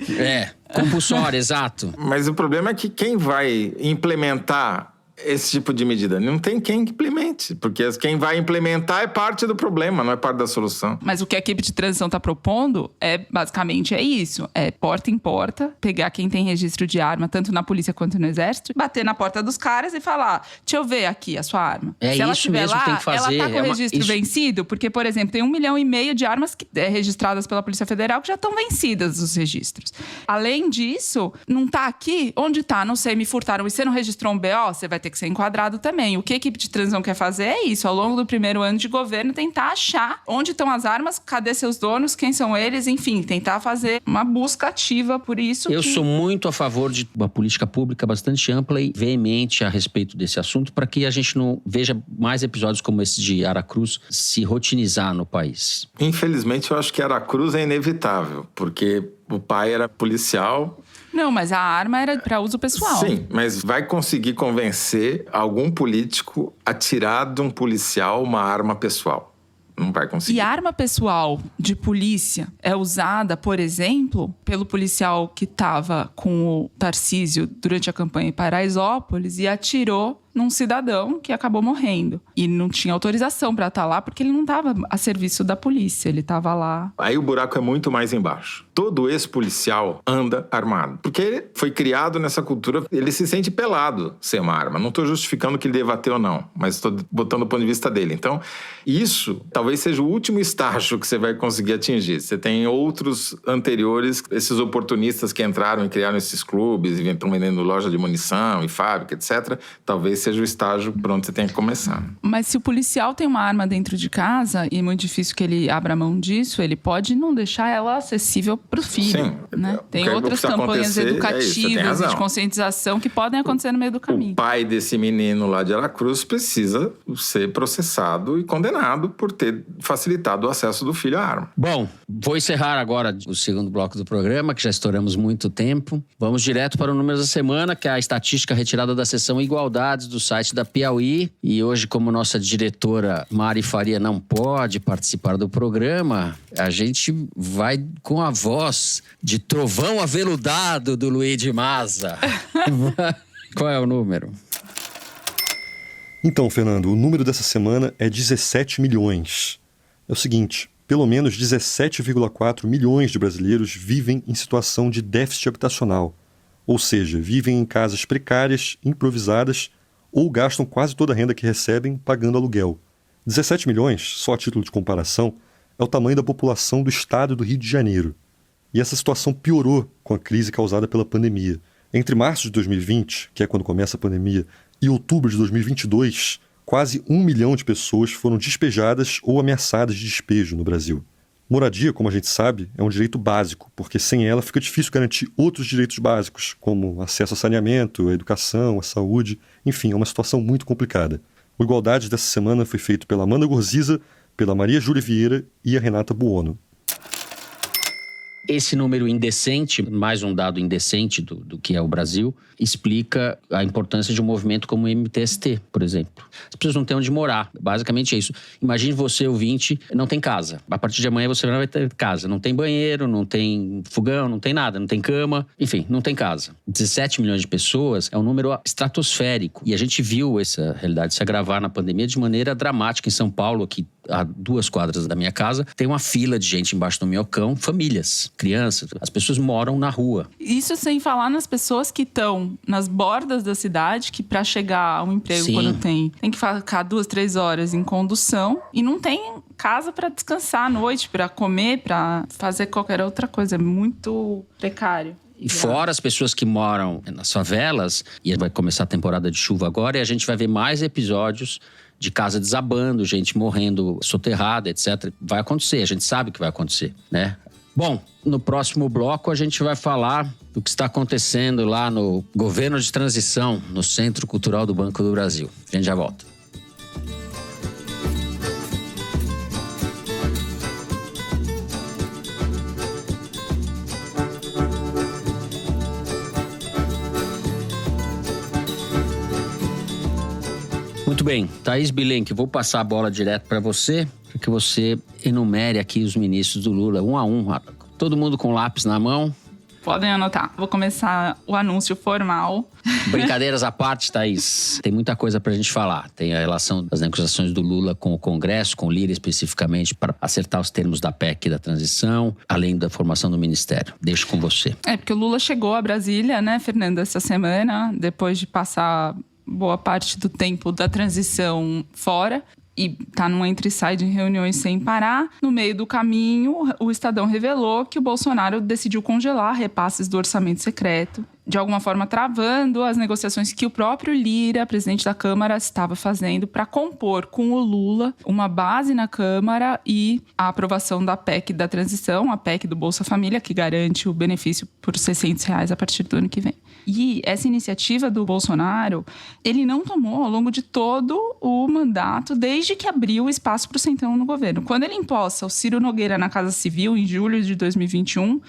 Compulsória, exato. Mas o problema é que quem vai implementar esse tipo de medida? Não tem quem implemente, porque quem vai implementar é parte do problema, não é parte da solução. Mas o que a equipe de transição está propondo basicamente é isso, é porta em porta, pegar quem tem registro de arma, tanto na polícia quanto no exército, bater na porta dos caras e falar: deixa eu ver aqui a sua arma. Se ela estiver lá, tem que fazer. Ela tá com o registro vencido, porque, por exemplo, tem 1,5 milhão de armas registradas pela Polícia Federal que já estão vencidas os registros. Além disso, não tá aqui? Onde tá? Não sei, me furtaram. E você não registrou um BO? Você vai ter ter que ser enquadrado também. O que a equipe de transição quer fazer é isso. Ao longo do primeiro ano de governo, tentar achar onde estão as armas, cadê seus donos, quem são eles, enfim, tentar fazer uma busca ativa por isso. Eu sou muito a favor de uma política pública bastante ampla e veemente a respeito desse assunto, para que a gente não veja mais episódios como esse de Aracruz se rotinizar no país. Infelizmente, eu acho que Aracruz é inevitável, porque o pai era policial. Não, mas a arma era para uso pessoal. Sim, mas vai conseguir convencer algum político a tirar de um policial uma arma pessoal? Não vai conseguir. E a arma pessoal de polícia é usada, por exemplo, pelo policial que estava com o Tarcísio durante a campanha em Paraisópolis e atirou num cidadão que acabou morrendo. E não tinha autorização para estar lá porque ele não estava a serviço da polícia, ele estava lá. Aí o buraco é muito mais embaixo. Todo ex-policial anda armado. Porque ele foi criado nessa cultura, ele se sente pelado sem uma arma. Não estou justificando que ele deva ter ou não, mas estou botando o ponto de vista dele. Então, isso talvez seja o último estágio que você vai conseguir atingir. Você tem outros anteriores, esses oportunistas que entraram e criaram esses clubes e estão vendendo loja de munição e fábrica, etc. Talvez seja o estágio por onde você tem que começar. Mas se o policial tem uma arma dentro de casa, e é muito difícil que ele abra mão disso, ele pode não deixar ela acessível para o filho. Sim. Né? Tem outras campanhas educativas e de conscientização que podem acontecer no meio do caminho. O pai desse menino lá de Aracruz precisa ser processado e condenado por ter facilitado o acesso do filho à arma. Bom, vou encerrar agora o segundo bloco do programa, que já estouramos muito tempo. Vamos direto para o Números da Semana, que é a estatística retirada da seção Igualdades do site da Piauí. E hoje, como nossa diretora Mari Faria não pode participar do programa, a gente vai com a voz de trovão aveludado do Luigi Maza. Qual é o número? Então, Fernando, o número dessa semana é 17 milhões. É o seguinte, pelo menos 17,4 milhões de brasileiros vivem em situação de déficit habitacional. Ou seja, vivem em casas precárias, improvisadas, ou gastam quase toda a renda que recebem pagando aluguel. 17 milhões, só a título de comparação, é o tamanho da população do estado do Rio de Janeiro. E essa situação piorou com a crise causada pela pandemia. Entre março de 2020, que é quando começa a pandemia, e outubro de 2022, quase 1 milhão de pessoas foram despejadas ou ameaçadas de despejo no Brasil. Moradia, como a gente sabe, é um direito básico, porque sem ela fica difícil garantir outros direitos básicos, como acesso a saneamento, a educação, a saúde, enfim, é uma situação muito complicada. O Igualdades dessa semana foi feito pela Amanda Gorziza, pela Maria Júlia Vieira e a Renata Buono. Esse número indecente, mais um dado indecente do que é o Brasil, explica a importância de um movimento como o MTST, por exemplo. As pessoas não têm onde morar, basicamente é isso. Imagine você, ouvinte, não tem casa. A partir de amanhã você não vai ter casa. Não tem banheiro, não tem fogão, não tem nada, não tem cama, enfim, não tem casa. 17 milhões de pessoas é um número estratosférico. E a gente viu essa realidade se agravar na pandemia de maneira dramática. Em São Paulo, aqui a 2 quadras da minha casa, tem uma fila de gente embaixo do minhocão, famílias, crianças. As pessoas moram na rua. Isso sem falar nas pessoas que estão nas bordas da cidade, que para chegar ao emprego, Sim. quando tem que ficar 2, 3 horas em condução e não tem casa para descansar à noite, para comer, para fazer qualquer outra coisa. É muito precário. E fora as pessoas que moram nas favelas, e vai começar a temporada de chuva agora, e a gente vai ver mais episódios de casa desabando, gente morrendo soterrada, etc. Vai acontecer, a gente sabe que vai acontecer, né? Bom, no próximo bloco a gente vai falar do que está acontecendo lá no governo de transição, no Centro Cultural do Banco do Brasil. A gente já volta. Muito bem, Thaís Bilenque, vou passar a bola direto para você, para que você enumere aqui os ministros do Lula, um a um. Todo mundo com lápis na mão. Podem anotar. Vou começar o anúncio formal. Brincadeiras à parte, Thaís. Tem muita coisa pra gente falar. Tem a relação das negociações do Lula com o Congresso, com o Lira especificamente, para acertar os termos da PEC da transição, além da formação do Ministério. Deixo com você. Porque o Lula chegou a Brasília, né, Fernanda, essa semana, depois de passar boa parte do tempo da transição fora. E tá num entra e sai de reuniões sem parar. No meio do caminho, o Estadão revelou que o Bolsonaro decidiu congelar repasses do orçamento secreto. de alguma forma travando as negociações que o próprio Lira, presidente da Câmara, estava fazendo para compor com o Lula uma base na Câmara e a aprovação da PEC da transição, a PEC do Bolsa Família, que garante o benefício por R$600 a partir do ano que vem. E essa iniciativa do Bolsonaro, ele não tomou ao longo de todo o mandato, desde que abriu o espaço para o Centrão no governo. Quando ele imposta o Ciro Nogueira na Casa Civil, em julho de 2021,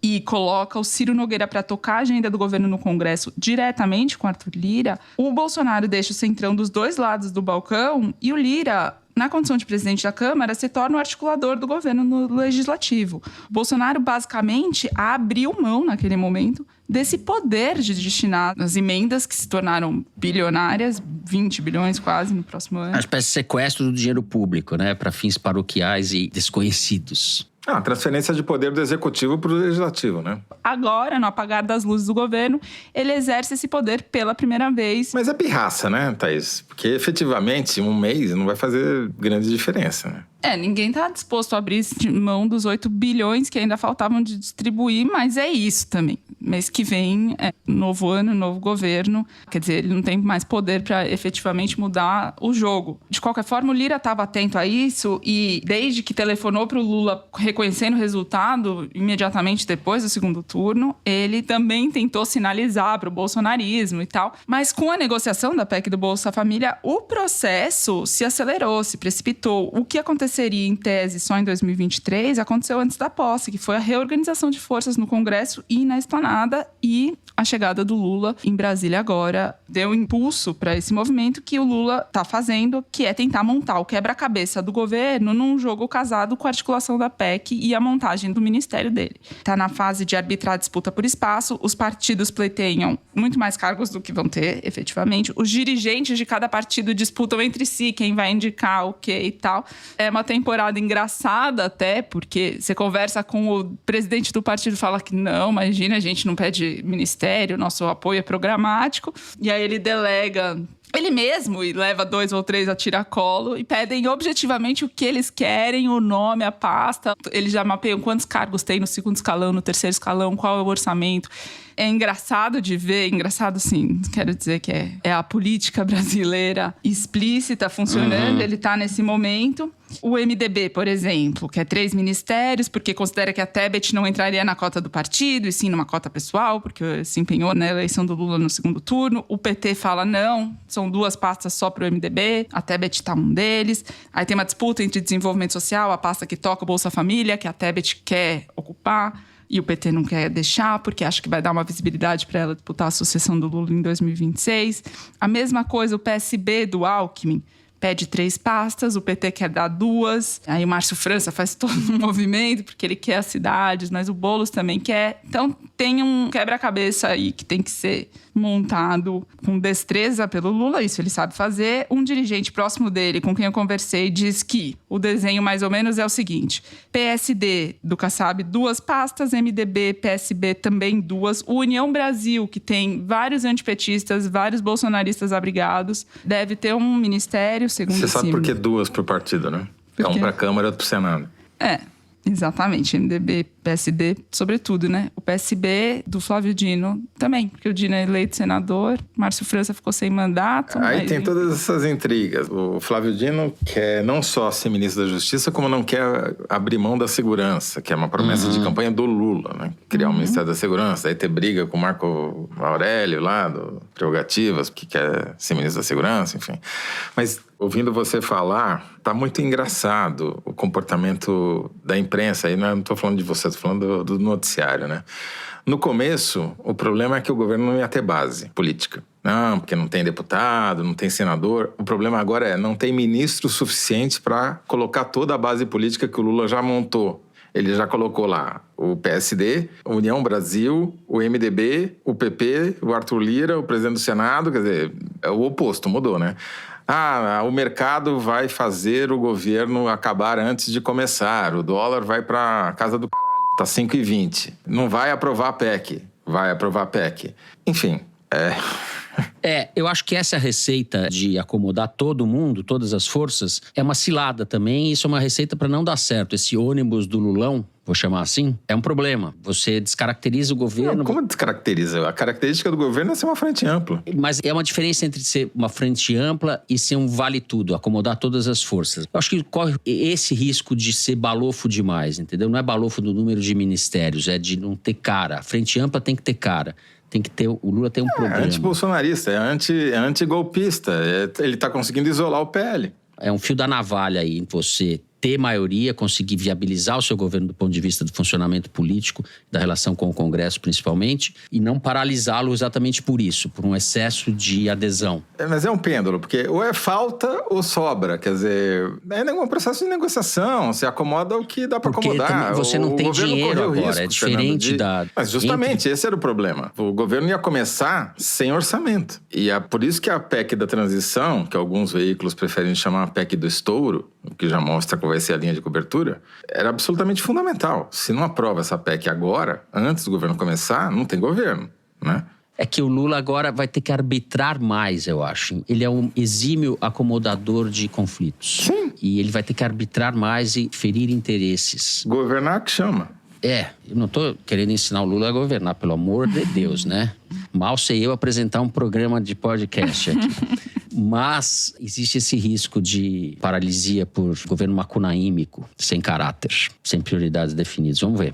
e coloca o Ciro Nogueira para tocar a agenda do governo no Congresso diretamente com Arthur Lira, o Bolsonaro deixa o Centrão dos dois lados do balcão e o Lira, na condição de presidente da Câmara, se torna o articulador do governo no Legislativo. O Bolsonaro, basicamente, abriu mão, naquele momento, desse poder de destinar as emendas que se tornaram bilionárias, 20 bilhões quase no próximo ano. Uma espécie de sequestro do dinheiro público, né, para fins paroquiais e desconhecidos. Transferência de poder do executivo para o legislativo, né? Agora, no apagar das luzes do governo, ele exerce esse poder pela primeira vez. Mas é pirraça, né, Thaís? Porque efetivamente um mês não vai fazer grande diferença, né? Ninguém está disposto a abrir mão dos 8 bilhões que ainda faltavam de distribuir, mas é isso também. Mês que vem, novo ano, novo governo. Quer dizer, ele não tem mais poder para efetivamente mudar o jogo. De qualquer forma, o Lira estava atento a isso e desde que telefonou para o Lula reconhecendo o resultado, imediatamente depois do segundo turno, ele também tentou sinalizar para o bolsonarismo e tal. Mas com a negociação da PEC do Bolsa Família, o processo se acelerou, se precipitou. O que aconteceria em tese só em 2023 aconteceu antes da posse, que foi a reorganização de forças no Congresso e na esplanada, e a chegada do Lula em Brasília agora deu impulso para esse movimento que o Lula está fazendo, que é tentar montar o quebra-cabeça do governo num jogo casado com a articulação da PEC e a montagem do ministério dele. Está na fase de arbitrar a disputa por espaço, os partidos pleiteiam muito mais cargos do que vão ter, efetivamente. Os dirigentes de cada partido disputam entre si quem vai indicar o quê e tal. É uma temporada engraçada até, porque você conversa com o presidente do partido e fala que não, imagina, a gente não pede ministério, nosso apoio é programático. E aí ele delega ele mesmo e leva 2 ou 3 a tiracolo e pedem objetivamente o que eles querem, o nome, a pasta. Eles já mapeiam quantos cargos tem no segundo escalão, no terceiro escalão, qual é o orçamento. É engraçado de ver, engraçado sim, quero dizer que é a política brasileira explícita funcionando, ele tá nesse momento. O MDB, por exemplo, quer 3 ministérios, porque considera que a Tebet não entraria na cota do partido, e sim numa cota pessoal, porque se empenhou na eleição do Lula no segundo turno. O PT fala não, são 2 pastas só pro MDB, a Tebet tá um deles. Aí tem uma disputa entre desenvolvimento social, a pasta que toca o Bolsa Família, que a Tebet quer ocupar, e o PT não quer deixar, porque acha que vai dar uma visibilidade para ela disputar a sucessão do Lula em 2026. A mesma coisa o PSB do Alckmin, pede 3 pastas, o PT quer dar 2. Aí o Márcio França faz todo um movimento, porque ele quer as cidades, mas o Boulos também quer. Então tem um quebra-cabeça aí que tem que ser montado com destreza pelo Lula, isso ele sabe fazer. Um dirigente próximo dele, com quem eu conversei, diz que o desenho mais ou menos é o seguinte: PSD do Kassab, 2 pastas, MDB, PSB também 2, União Brasil, que tem vários antipetistas, vários bolsonaristas abrigados, deve ter um ministério, segundo Você sabe por que 2 pro partido, né? É um pra Câmara e outro pro Senado. Exatamente, MDB, PSD, sobretudo, né? O PSB do Flávio Dino também, porque o Dino é eleito senador, Márcio França ficou sem mandato. Aí tem todas essas intrigas. O Flávio Dino quer não só ser ministro da Justiça, como não quer abrir mão da segurança, que é uma promessa de campanha do Lula, né? Criar um Ministério da Segurança, aí ter briga com o Marco Aurélio lá, do Prerrogativas, que quer ser ministro da Segurança, enfim. Mas ouvindo você falar, tá muito engraçado o comportamento da imprensa. Aí não estou falando de você, estou falando do noticiário, né? No começo, o problema é que o governo não ia ter base política. Não, porque não tem deputado, não tem senador. O problema agora é não tem ministro suficiente para colocar toda a base política que o Lula já montou. Ele já colocou lá o PSD, a União Brasil, o MDB, o PP, o Arthur Lira, o presidente do Senado. Quer dizer, é o oposto, mudou, né? O mercado vai fazer o governo acabar antes de começar. O dólar vai para casa do caralho. Tá 5,20. Não vai aprovar a PEC. Vai aprovar a PEC. Enfim, eu acho que essa receita de acomodar todo mundo, todas as forças, é uma cilada também. Isso é uma receita para não dar certo. Esse ônibus do Lulão vou chamar assim, é um problema. Você descaracteriza o governo. Não, como descaracteriza? A característica do governo é ser uma frente ampla. Mas é uma diferença entre ser uma frente ampla e ser um vale-tudo, acomodar todas as forças. Eu acho que corre esse risco de ser balofo demais, entendeu? Não é balofo do número de ministérios, é de não ter cara. A frente ampla tem que ter cara. Tem que ter, o Lula tem um problema. É anti-bolsonarista, é anti-golpista. Ele está conseguindo isolar o PL. É um fio da navalha aí em você ter maioria, conseguir viabilizar o seu governo do ponto de vista do funcionamento político, da relação com o Congresso principalmente, e não paralisá-lo exatamente por isso, por um excesso de adesão. Mas é um pêndulo, porque ou é falta ou sobra. Quer dizer, é um processo de negociação, se acomoda o que dá para acomodar. Você não tem dinheiro agora, risco, é diferente da... Mas justamente, esse era o problema. O governo ia começar sem orçamento. E é por isso que a PEC da transição, que alguns veículos preferem chamar a PEC do estouro, o que já mostra qual vai ser a linha de cobertura, era absolutamente fundamental. Se não aprova essa PEC agora, antes do governo começar, não tem governo, né? É que o Lula agora vai ter que arbitrar mais, eu acho. Ele é um exímio acomodador de conflitos. Sim. E ele vai ter que arbitrar mais e ferir interesses. Governar que chama. Eu não tô querendo ensinar o Lula a governar, pelo amor de Deus, né? Mal sei eu apresentar um programa de podcast aqui. Mas existe esse risco de paralisia por governo macunaímico, sem caráter, sem prioridades definidas. Vamos ver.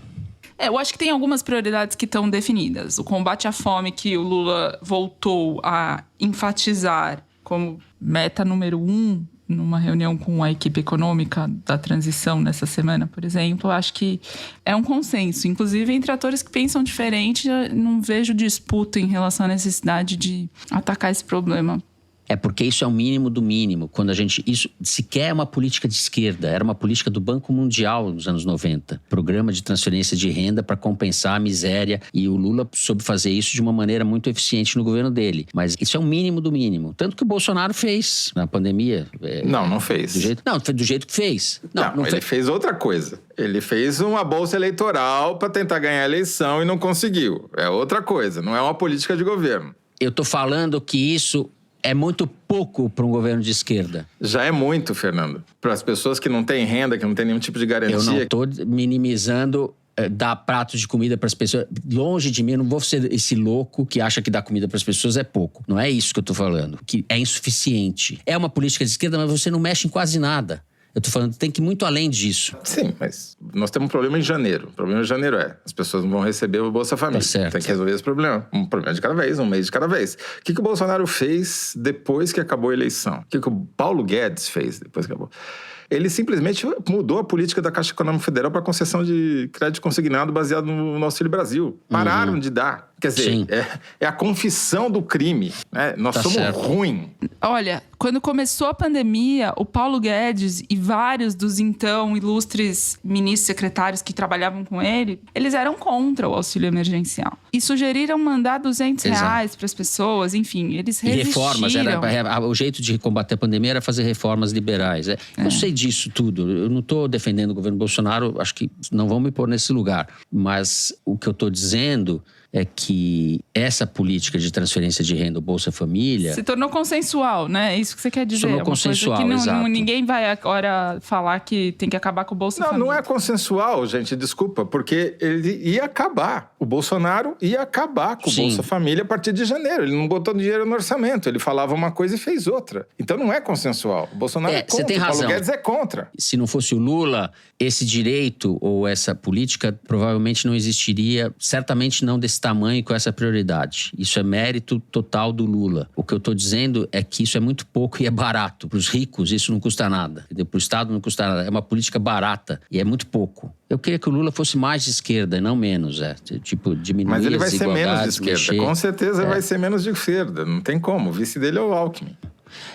Eu acho que tem algumas prioridades que estão definidas. O combate à fome, que o Lula voltou a enfatizar como meta número 1, numa reunião com a equipe econômica da transição nessa semana, por exemplo, acho que é um consenso. Inclusive, entre atores que pensam diferente, eu não vejo disputa em relação à necessidade de atacar esse problema. É porque isso é o mínimo do mínimo. Quando isso sequer é uma política de esquerda, era uma política do Banco Mundial nos anos 90. Programa de transferência de renda para compensar a miséria. E o Lula soube fazer isso de uma maneira muito eficiente no governo dele. Mas isso é o mínimo do mínimo. Tanto que o Bolsonaro fez na pandemia. Não fez. Do jeito que fez. Não ele fez outra coisa. Ele fez uma bolsa eleitoral para tentar ganhar a eleição e não conseguiu. É outra coisa, não é uma política de governo. Eu tô falando que isso é muito pouco para um governo de esquerda. Já é muito, Fernando. Para as pessoas que não têm renda, que não têm nenhum tipo de garantia. Eu não estou minimizando dar pratos de comida para as pessoas. Longe de mim, eu não vou ser esse louco que acha que dar comida para as pessoas é pouco. Não é isso que eu estou falando. Que é insuficiente. É uma política de esquerda, mas você não mexe em quase nada. Eu tô falando, tem que ir muito além disso. Sim, mas nós temos um problema em janeiro. O problema em janeiro as pessoas não vão receber o Bolsa Família. Tá certo. Tem que resolver esse problema. Um problema de cada vez, um mês de cada vez. O que o Bolsonaro fez depois que acabou a eleição? O que o Paulo Guedes fez depois que acabou? Ele simplesmente mudou a política da Caixa Econômica Federal para concessão de crédito consignado baseado no Auxílio Brasil. Pararam de dar. Quer dizer, é a confissão do crime. Né? Nós somos ruins. Olha, quando começou a pandemia, o Paulo Guedes e vários dos então ilustres ministros secretários que trabalhavam com ele, eles eram contra o auxílio emergencial. E sugeriram mandar R$200 para as pessoas, enfim, eles resistiram. E reformas, o jeito de combater a pandemia era fazer reformas liberais. Eu sei disso tudo, eu não estou defendendo o governo Bolsonaro, acho que não vão me pôr nesse lugar. Mas o que eu estou dizendo é que essa política de transferência de renda, o Bolsa Família... se tornou consensual, né? É isso que você quer dizer. Tornou consensual, exato. Ninguém vai agora falar que tem que acabar com o Bolsa Família. Não é consensual, gente, desculpa, porque ele ia acabar. O Bolsonaro ia acabar com o Bolsa Família a partir de janeiro. Ele não botou dinheiro no orçamento, ele falava uma coisa e fez outra. Então não é consensual. O Bolsonaro é contra, você tem razão. O Paulo Guedes é contra. Se não fosse o Lula, esse direito ou essa política provavelmente não existiria, certamente não desse tamanho com essa prioridade. Isso é mérito total do Lula. O que eu estou dizendo é que isso é muito pouco e é barato. Para os ricos, isso não custa nada. Para o Estado, não custa nada. É uma política barata e é muito pouco. Eu queria que o Lula fosse mais de esquerda, não menos. Tipo, diminuir as desigualdades. Mas ele vai ser menos de esquerda. Com certeza vai ser menos de esquerda. Não tem como. O vice dele é o Alckmin.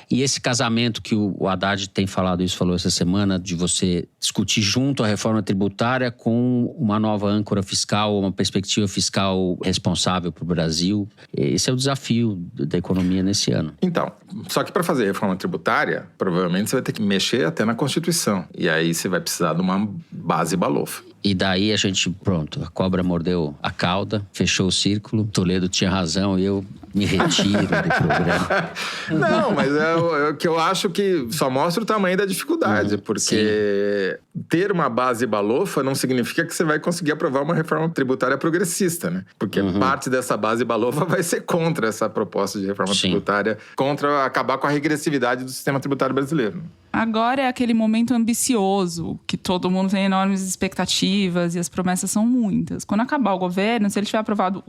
E esse casamento que o Haddad tem falou essa semana, de você discutir junto a reforma tributária com uma nova âncora fiscal, uma perspectiva fiscal responsável para o Brasil. Esse é o desafio da economia nesse ano. Então, só que para fazer a reforma tributária, provavelmente você vai ter que mexer até na Constituição. E aí você vai precisar de uma base balofa. E daí a gente, pronto, a cobra mordeu a cauda, fechou o círculo, Toledo tinha razão e eu me retiro do programa. Não, mas é o que eu acho que só mostra o tamanho da dificuldade, porque ter uma base balofa não significa que você vai conseguir aprovar uma reforma tributária progressista, né? Porque parte dessa base balofa vai ser contra essa proposta de reforma tributária, contra acabar com a regressividade do sistema tributário brasileiro. Agora é aquele momento ambicioso, que todo mundo tem enormes expectativas e as promessas são muitas. Quando acabar o governo, se ele tiver aprovado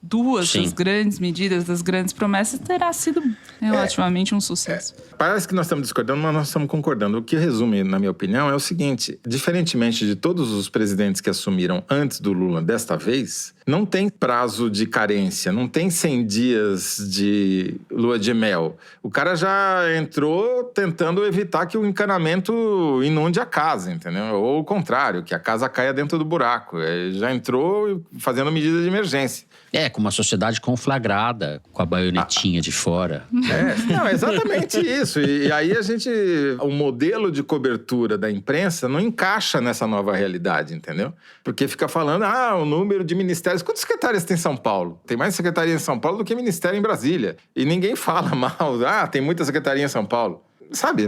duas das grandes medidas, das grandes promessas, terá sido relativamente um sucesso. Parece que nós estamos discordando, mas nós estamos concordando. O que resume, na minha opinião, é o seguinte: diferentemente de todos os presidentes que assumiram antes do Lula desta vez, não tem prazo de carência, não tem 100 dias de lua de mel. O cara já entrou tentando evitar que o encanamento inunde a casa, entendeu? Ou o contrário, que a casa caia dentro do buraco. Ele já entrou fazendo medidas de emergência. Com uma sociedade conflagrada, com a baionetinha de fora. Não, é exatamente isso. E aí o modelo de cobertura da imprensa não encaixa nessa nova realidade, entendeu? Porque fica falando, o número de ministérios. Quantos secretários tem em São Paulo? Tem mais secretaria em São Paulo do que ministério em Brasília. E ninguém fala mal, tem muita secretaria em São Paulo. Sabe,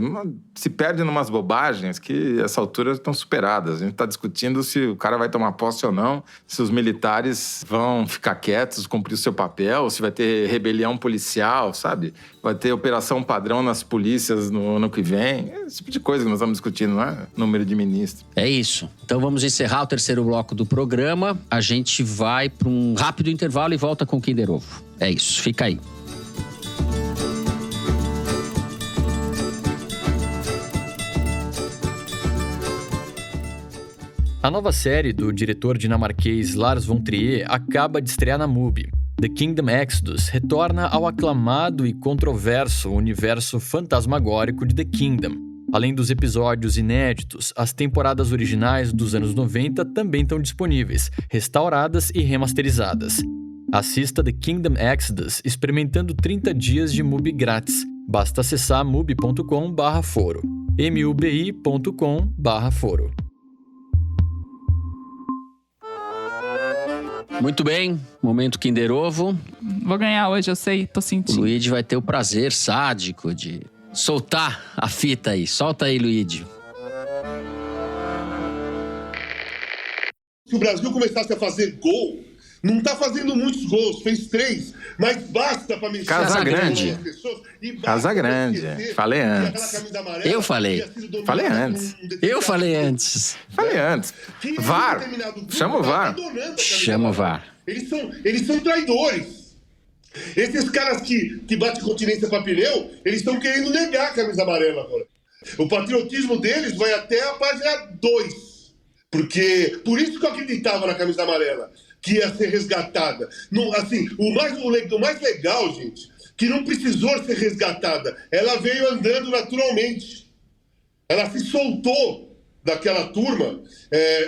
se perde numas bobagens que, a essa altura, estão superadas. A gente está discutindo se o cara vai tomar posse ou não, se os militares vão ficar quietos, cumprir o seu papel, se vai ter rebelião policial, sabe? Vai ter operação padrão nas polícias no ano que vem. Esse tipo de coisa que nós estamos discutindo, não é? Número de ministros. É isso. Então vamos encerrar o terceiro bloco do programa. A gente vai para um rápido intervalo e volta com o Kinder Ovo. É isso, fica aí. A nova série do diretor dinamarquês Lars von Trier acaba de estrear na MUBI. The Kingdom Exodus retorna ao aclamado e controverso universo fantasmagórico de The Kingdom. Além dos episódios inéditos, as temporadas originais dos anos 90 também estão disponíveis, restauradas e remasterizadas. Assista The Kingdom Exodus experimentando 30 dias de MUBI grátis. Basta acessar mubi.com/foro. mubi.com/foro. Muito bem, momento Kinder Ovo. Vou ganhar hoje, eu sei, tô sentindo. O Luigi vai ter o prazer sádico de soltar a fita aí. Solta aí, Luigi. Se o Brasil começasse a fazer gol, não tá fazendo muitos gols, fez 3, mas basta pra mexer Casagrande. Casagrande. Falei antes. Eu falei. Falei antes. Eu falei antes. Falei antes. VAR. Chama o VAR. Chama o VAR. Eles são traidores. Esses caras que batem continência pra pneu, eles estão querendo negar a camisa amarela agora. O patriotismo deles vai até a página 2. Por isso que eu acreditava na camisa amarela, que ia ser resgatada. Não, assim, o mais legal, gente, que não precisou ser resgatada. Ela veio andando naturalmente. Ela se soltou daquela turma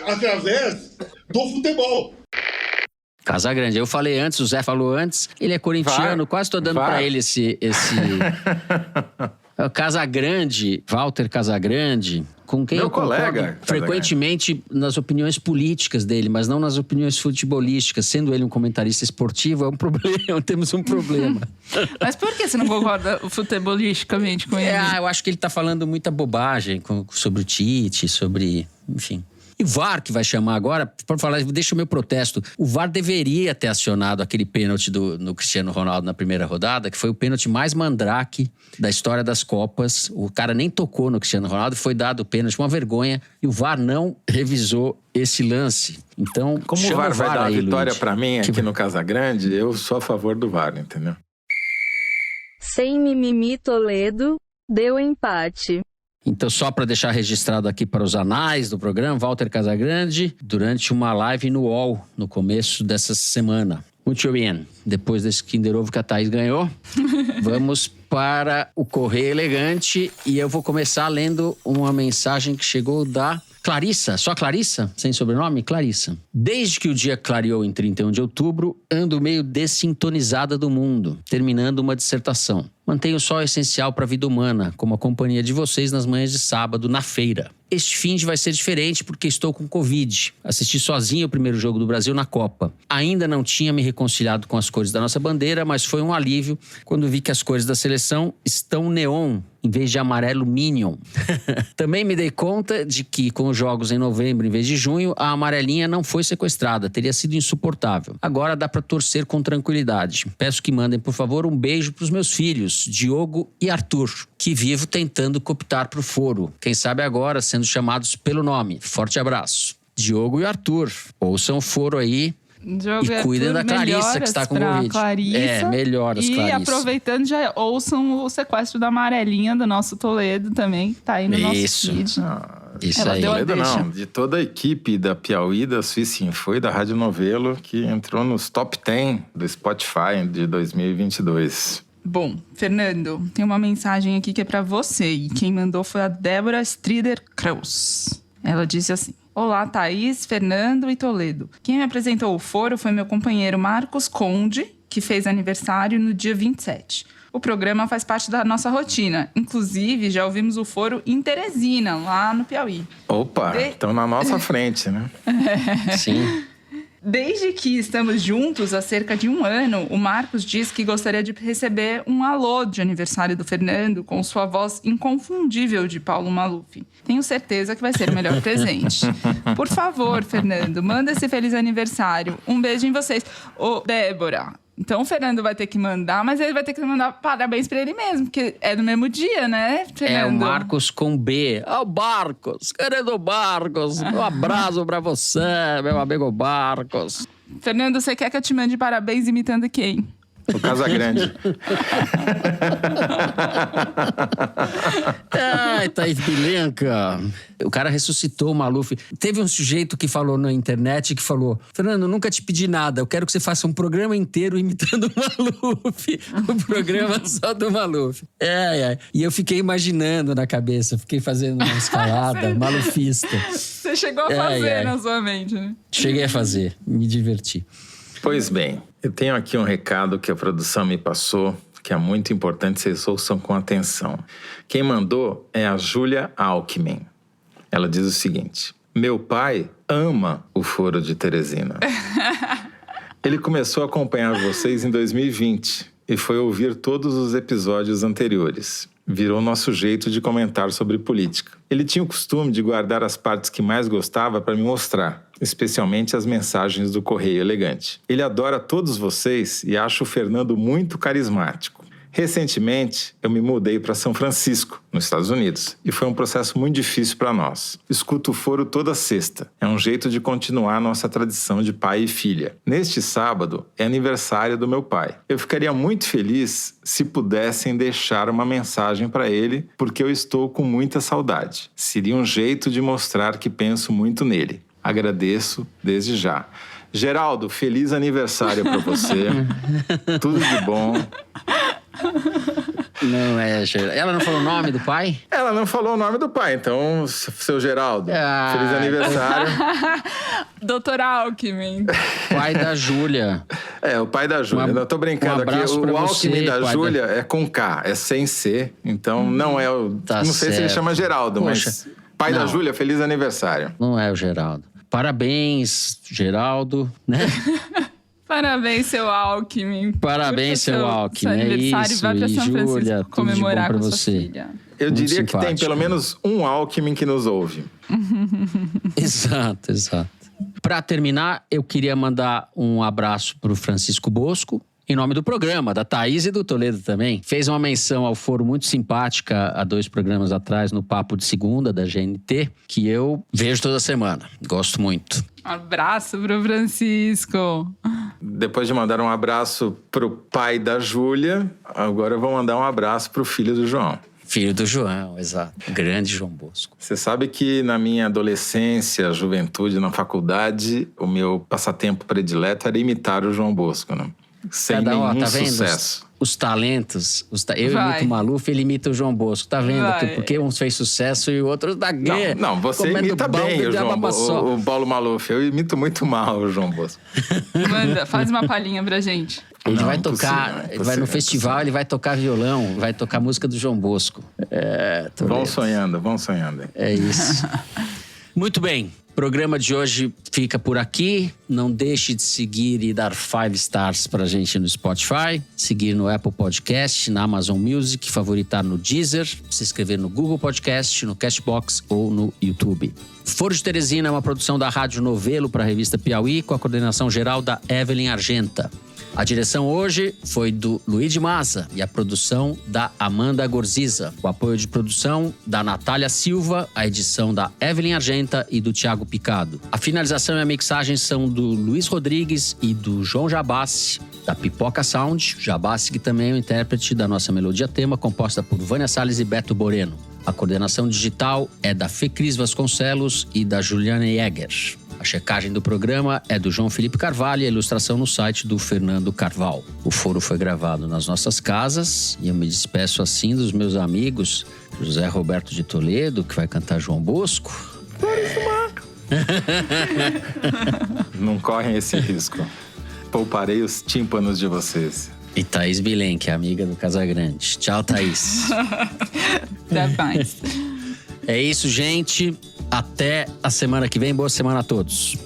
através do futebol. Casagrande, eu falei antes, o Zé falou antes. Ele é corintiano, quase tô dando pra ele esse... Casagrande, Walter Casagrande, com quem meu eu concordo colega, frequentemente nas opiniões políticas dele, mas não nas opiniões futebolísticas. Sendo ele um comentarista esportivo, é um problema, temos um problema. Mas por que você não concorda futebolisticamente com ele? Eu acho que ele tá falando muita bobagem sobre o Tite, sobre... enfim... E o VAR, que vai chamar agora, por falar, deixa o meu protesto. O VAR deveria ter acionado aquele pênalti no Cristiano Ronaldo na primeira rodada, que foi o pênalti mais mandrake da história das Copas. O cara nem tocou no Cristiano Ronaldo, foi dado o pênalti, uma vergonha. E o VAR não revisou esse lance. Então, como o VAR vai dar a vitória pra mim aqui no Casagrande, eu sou a favor do VAR, entendeu? Sem mimimi, Toledo, deu empate. Então, só para deixar registrado aqui para os anais do programa, Walter Casagrande, durante uma live no UOL, no começo dessa semana. Muito bem. Depois desse Kinder Ovo que a Thaís ganhou, vamos para o Correio Elegante. E eu vou começar lendo uma mensagem que chegou da Clarissa. Só Clarissa? Sem sobrenome? Clarissa. Desde que o dia clareou em 31 de outubro, ando meio dessintonizada do mundo, terminando uma dissertação. Mantenho só o essencial para a vida humana, como a companhia de vocês nas manhãs de sábado, na feira. Este fim vai ser diferente porque estou com Covid. Assisti sozinho o primeiro jogo do Brasil na Copa. Ainda não tinha me reconciliado com as cores da nossa bandeira, mas foi um alívio quando vi que as cores da seleção estão neon em vez de amarelo Minion. Também me dei conta de que, com os jogos em novembro em vez de junho, a amarelinha não foi sequestrada. Teria sido insuportável. Agora dá pra torcer com tranquilidade. Peço que mandem, por favor, um beijo pros meus filhos, Diogo e Arthur, que vivo tentando cooptar pro foro. Quem sabe agora sendo chamados pelo nome. Forte abraço. Diogo e Arthur. Ouçam o foro aí. Diogo e cuidem da Clarissa, que está com Covid. Clarissa, melhoras, e Clarissa. Aproveitando, já ouçam o sequestro da amarelinha do nosso Toledo também, que tá aí no nosso feed. Isso Ela aí. deu a Toledo deixa. não, de toda a equipe da Piauí, da Suíça Info e da Rádio Novelo, que entrou nos top 10 do Spotify de 2022. Bom, Fernando, tem uma mensagem aqui que é pra você. E quem mandou foi a Débora Strider Kraus. Ela disse assim: olá, Thaís, Fernando e Toledo. Quem me apresentou o foro foi meu companheiro Marcos Conde, que fez aniversário no dia 27. O programa faz parte da nossa rotina. Inclusive, já ouvimos o foro em Teresina, lá no Piauí. Opa, estão na nossa frente, né? Sim. Desde que estamos juntos há cerca de 1 ano, o Marcos diz que gostaria de receber um alô de aniversário do Fernando com sua voz inconfundível de Paulo Maluf. Tenho certeza que vai ser o melhor presente. Por favor, Fernando, manda esse feliz aniversário. Um beijo em vocês. Ô, Débora, então o Fernando vai ter que mandar, mas ele vai ter que mandar parabéns pra ele mesmo, porque é no mesmo dia, né, Fernando? É o Marcos com B. Ó, Marcos, querido Marcos, um abraço pra você, meu amigo Marcos. Fernando, você quer que eu te mande parabéns imitando quem? O Casagrande. Ai, Thaís Bilenca. O cara ressuscitou o Maluf. Teve um sujeito que falou na internet, que falou: Fernando, nunca te pedi nada, eu quero que você faça um programa inteiro imitando o Maluf. Um programa só do Maluf. E eu fiquei imaginando na cabeça, fiquei fazendo uma escalada malufista. Você chegou a fazer na sua mente, né? Cheguei a fazer, me diverti. Pois bem, eu tenho aqui um recado que a produção me passou, que é muito importante, vocês ouçam com atenção. Quem mandou é a Júlia Alckmin. Ela diz o seguinte: meu pai ama o Foro de Teresina. Ele começou a acompanhar vocês em 2020 e foi ouvir todos os episódios anteriores. Virou nosso jeito de comentar sobre política. Ele tinha o costume de guardar as partes que mais gostava para me mostrar, especialmente as mensagens do Correio Elegante. Ele adora todos vocês e acha o Fernando muito carismático. Recentemente, eu me mudei para São Francisco, nos Estados Unidos, e foi um processo muito difícil para nós. Escuto o foro toda sexta. É um jeito de continuar nossa tradição de pai e filha. Neste sábado é aniversário do meu pai. Eu ficaria muito feliz se pudessem deixar uma mensagem para ele, porque eu estou com muita saudade. Seria um jeito de mostrar que penso muito nele. Agradeço desde já. Geraldo, feliz aniversário para você. Tudo de bom. Não é, Geraldo. Ela não falou o nome do pai? Ela não falou o nome do pai, então, seu Geraldo, feliz aniversário. Doutora Alckmin. Pai da Júlia. É, o pai da Júlia. Eu tô brincando aqui. O Alckmin da Júlia é com K, é sem C. Então, não é o... Tá não sei certo. se ele chama Geraldo, Poxa, mas... Pai da Júlia, feliz aniversário. Não é o Geraldo. Parabéns, Geraldo, né? Parabéns, seu Alckmin. Parabéns, seu Alckmin. Seu aniversário, isso. vai pra São Júlia, Francisco comemorar tudo de bom com pra sua você. filha. Eu Muito diria que tem simpático. pelo menos um Alckmin que nos ouve. Exato, exato. Para terminar, eu queria mandar um abraço pro Francisco Bosco, em nome do programa, da Thaís e do Toledo também. Fez uma menção ao foro muito simpática há 2 programas atrás, no Papo de Segunda, da GNT, que eu vejo toda semana. Gosto muito. Abraço pro Francisco. Depois de mandar um abraço pro pai da Júlia, agora eu vou mandar um abraço pro filho do João. Filho do João, exato. Grande João Bosco. Você sabe que na minha adolescência, juventude, na faculdade, o meu passatempo predileto era imitar o João Bosco, né? Sem nenhum tá vendo? sucesso. Os talentos. Eu Vai. imito o Maluf, ele imita o João Bosco. Tá vendo? Vai. Porque uns fez sucesso e outros da guerra. Não, você Comendo imita balde bem de ababaçó. o Paulo Maluf. Eu imito muito mal o João Bosco. Manda, faz uma palhinha pra gente. Ele Não, vai impossível, tocar, impossível, ele vai no festival, impossível. ele vai tocar violão, vai tocar música do João Bosco. Vão sonhando. É isso. Muito bem. O programa de hoje fica por aqui. Não deixe de seguir e dar 5 stars pra gente no Spotify, seguir no Apple Podcast, na Amazon Music, favoritar no Deezer, se inscrever no Google Podcast, no Castbox ou no YouTube. Foro de Teresina é uma produção da Rádio Novelo para a revista Piauí, com a coordenação geral da Evelyn Argenta. A direção hoje foi do Luiz de Maza e a produção da Amanda Gorziza. O apoio de produção da Natália Silva, a edição da Evelyn Argenta e do Thiago Picado. A finalização e a mixagem são do Luiz Rodrigues e do João Jabassi, da Pipoca Sound. Jabassi, que também é o intérprete da nossa melodia tema, composta por Vânia Salles e Beto Boreno. A coordenação digital é da Fecris Vasconcelos e da Juliana Jäger. A checagem do programa é do João Felipe Carvalho e a ilustração no site do Fernando Carvalho. O foro foi gravado nas nossas casas e eu me despeço assim dos meus amigos José Roberto de Toledo, que vai cantar João Bosco. Não correm esse risco. Pouparei os tímpanos de vocês. E Thaís Bilen, que é amiga do Casagrande. Tchau, Thaís. Até mais. É isso, gente. Até a semana que vem. Boa semana a todos.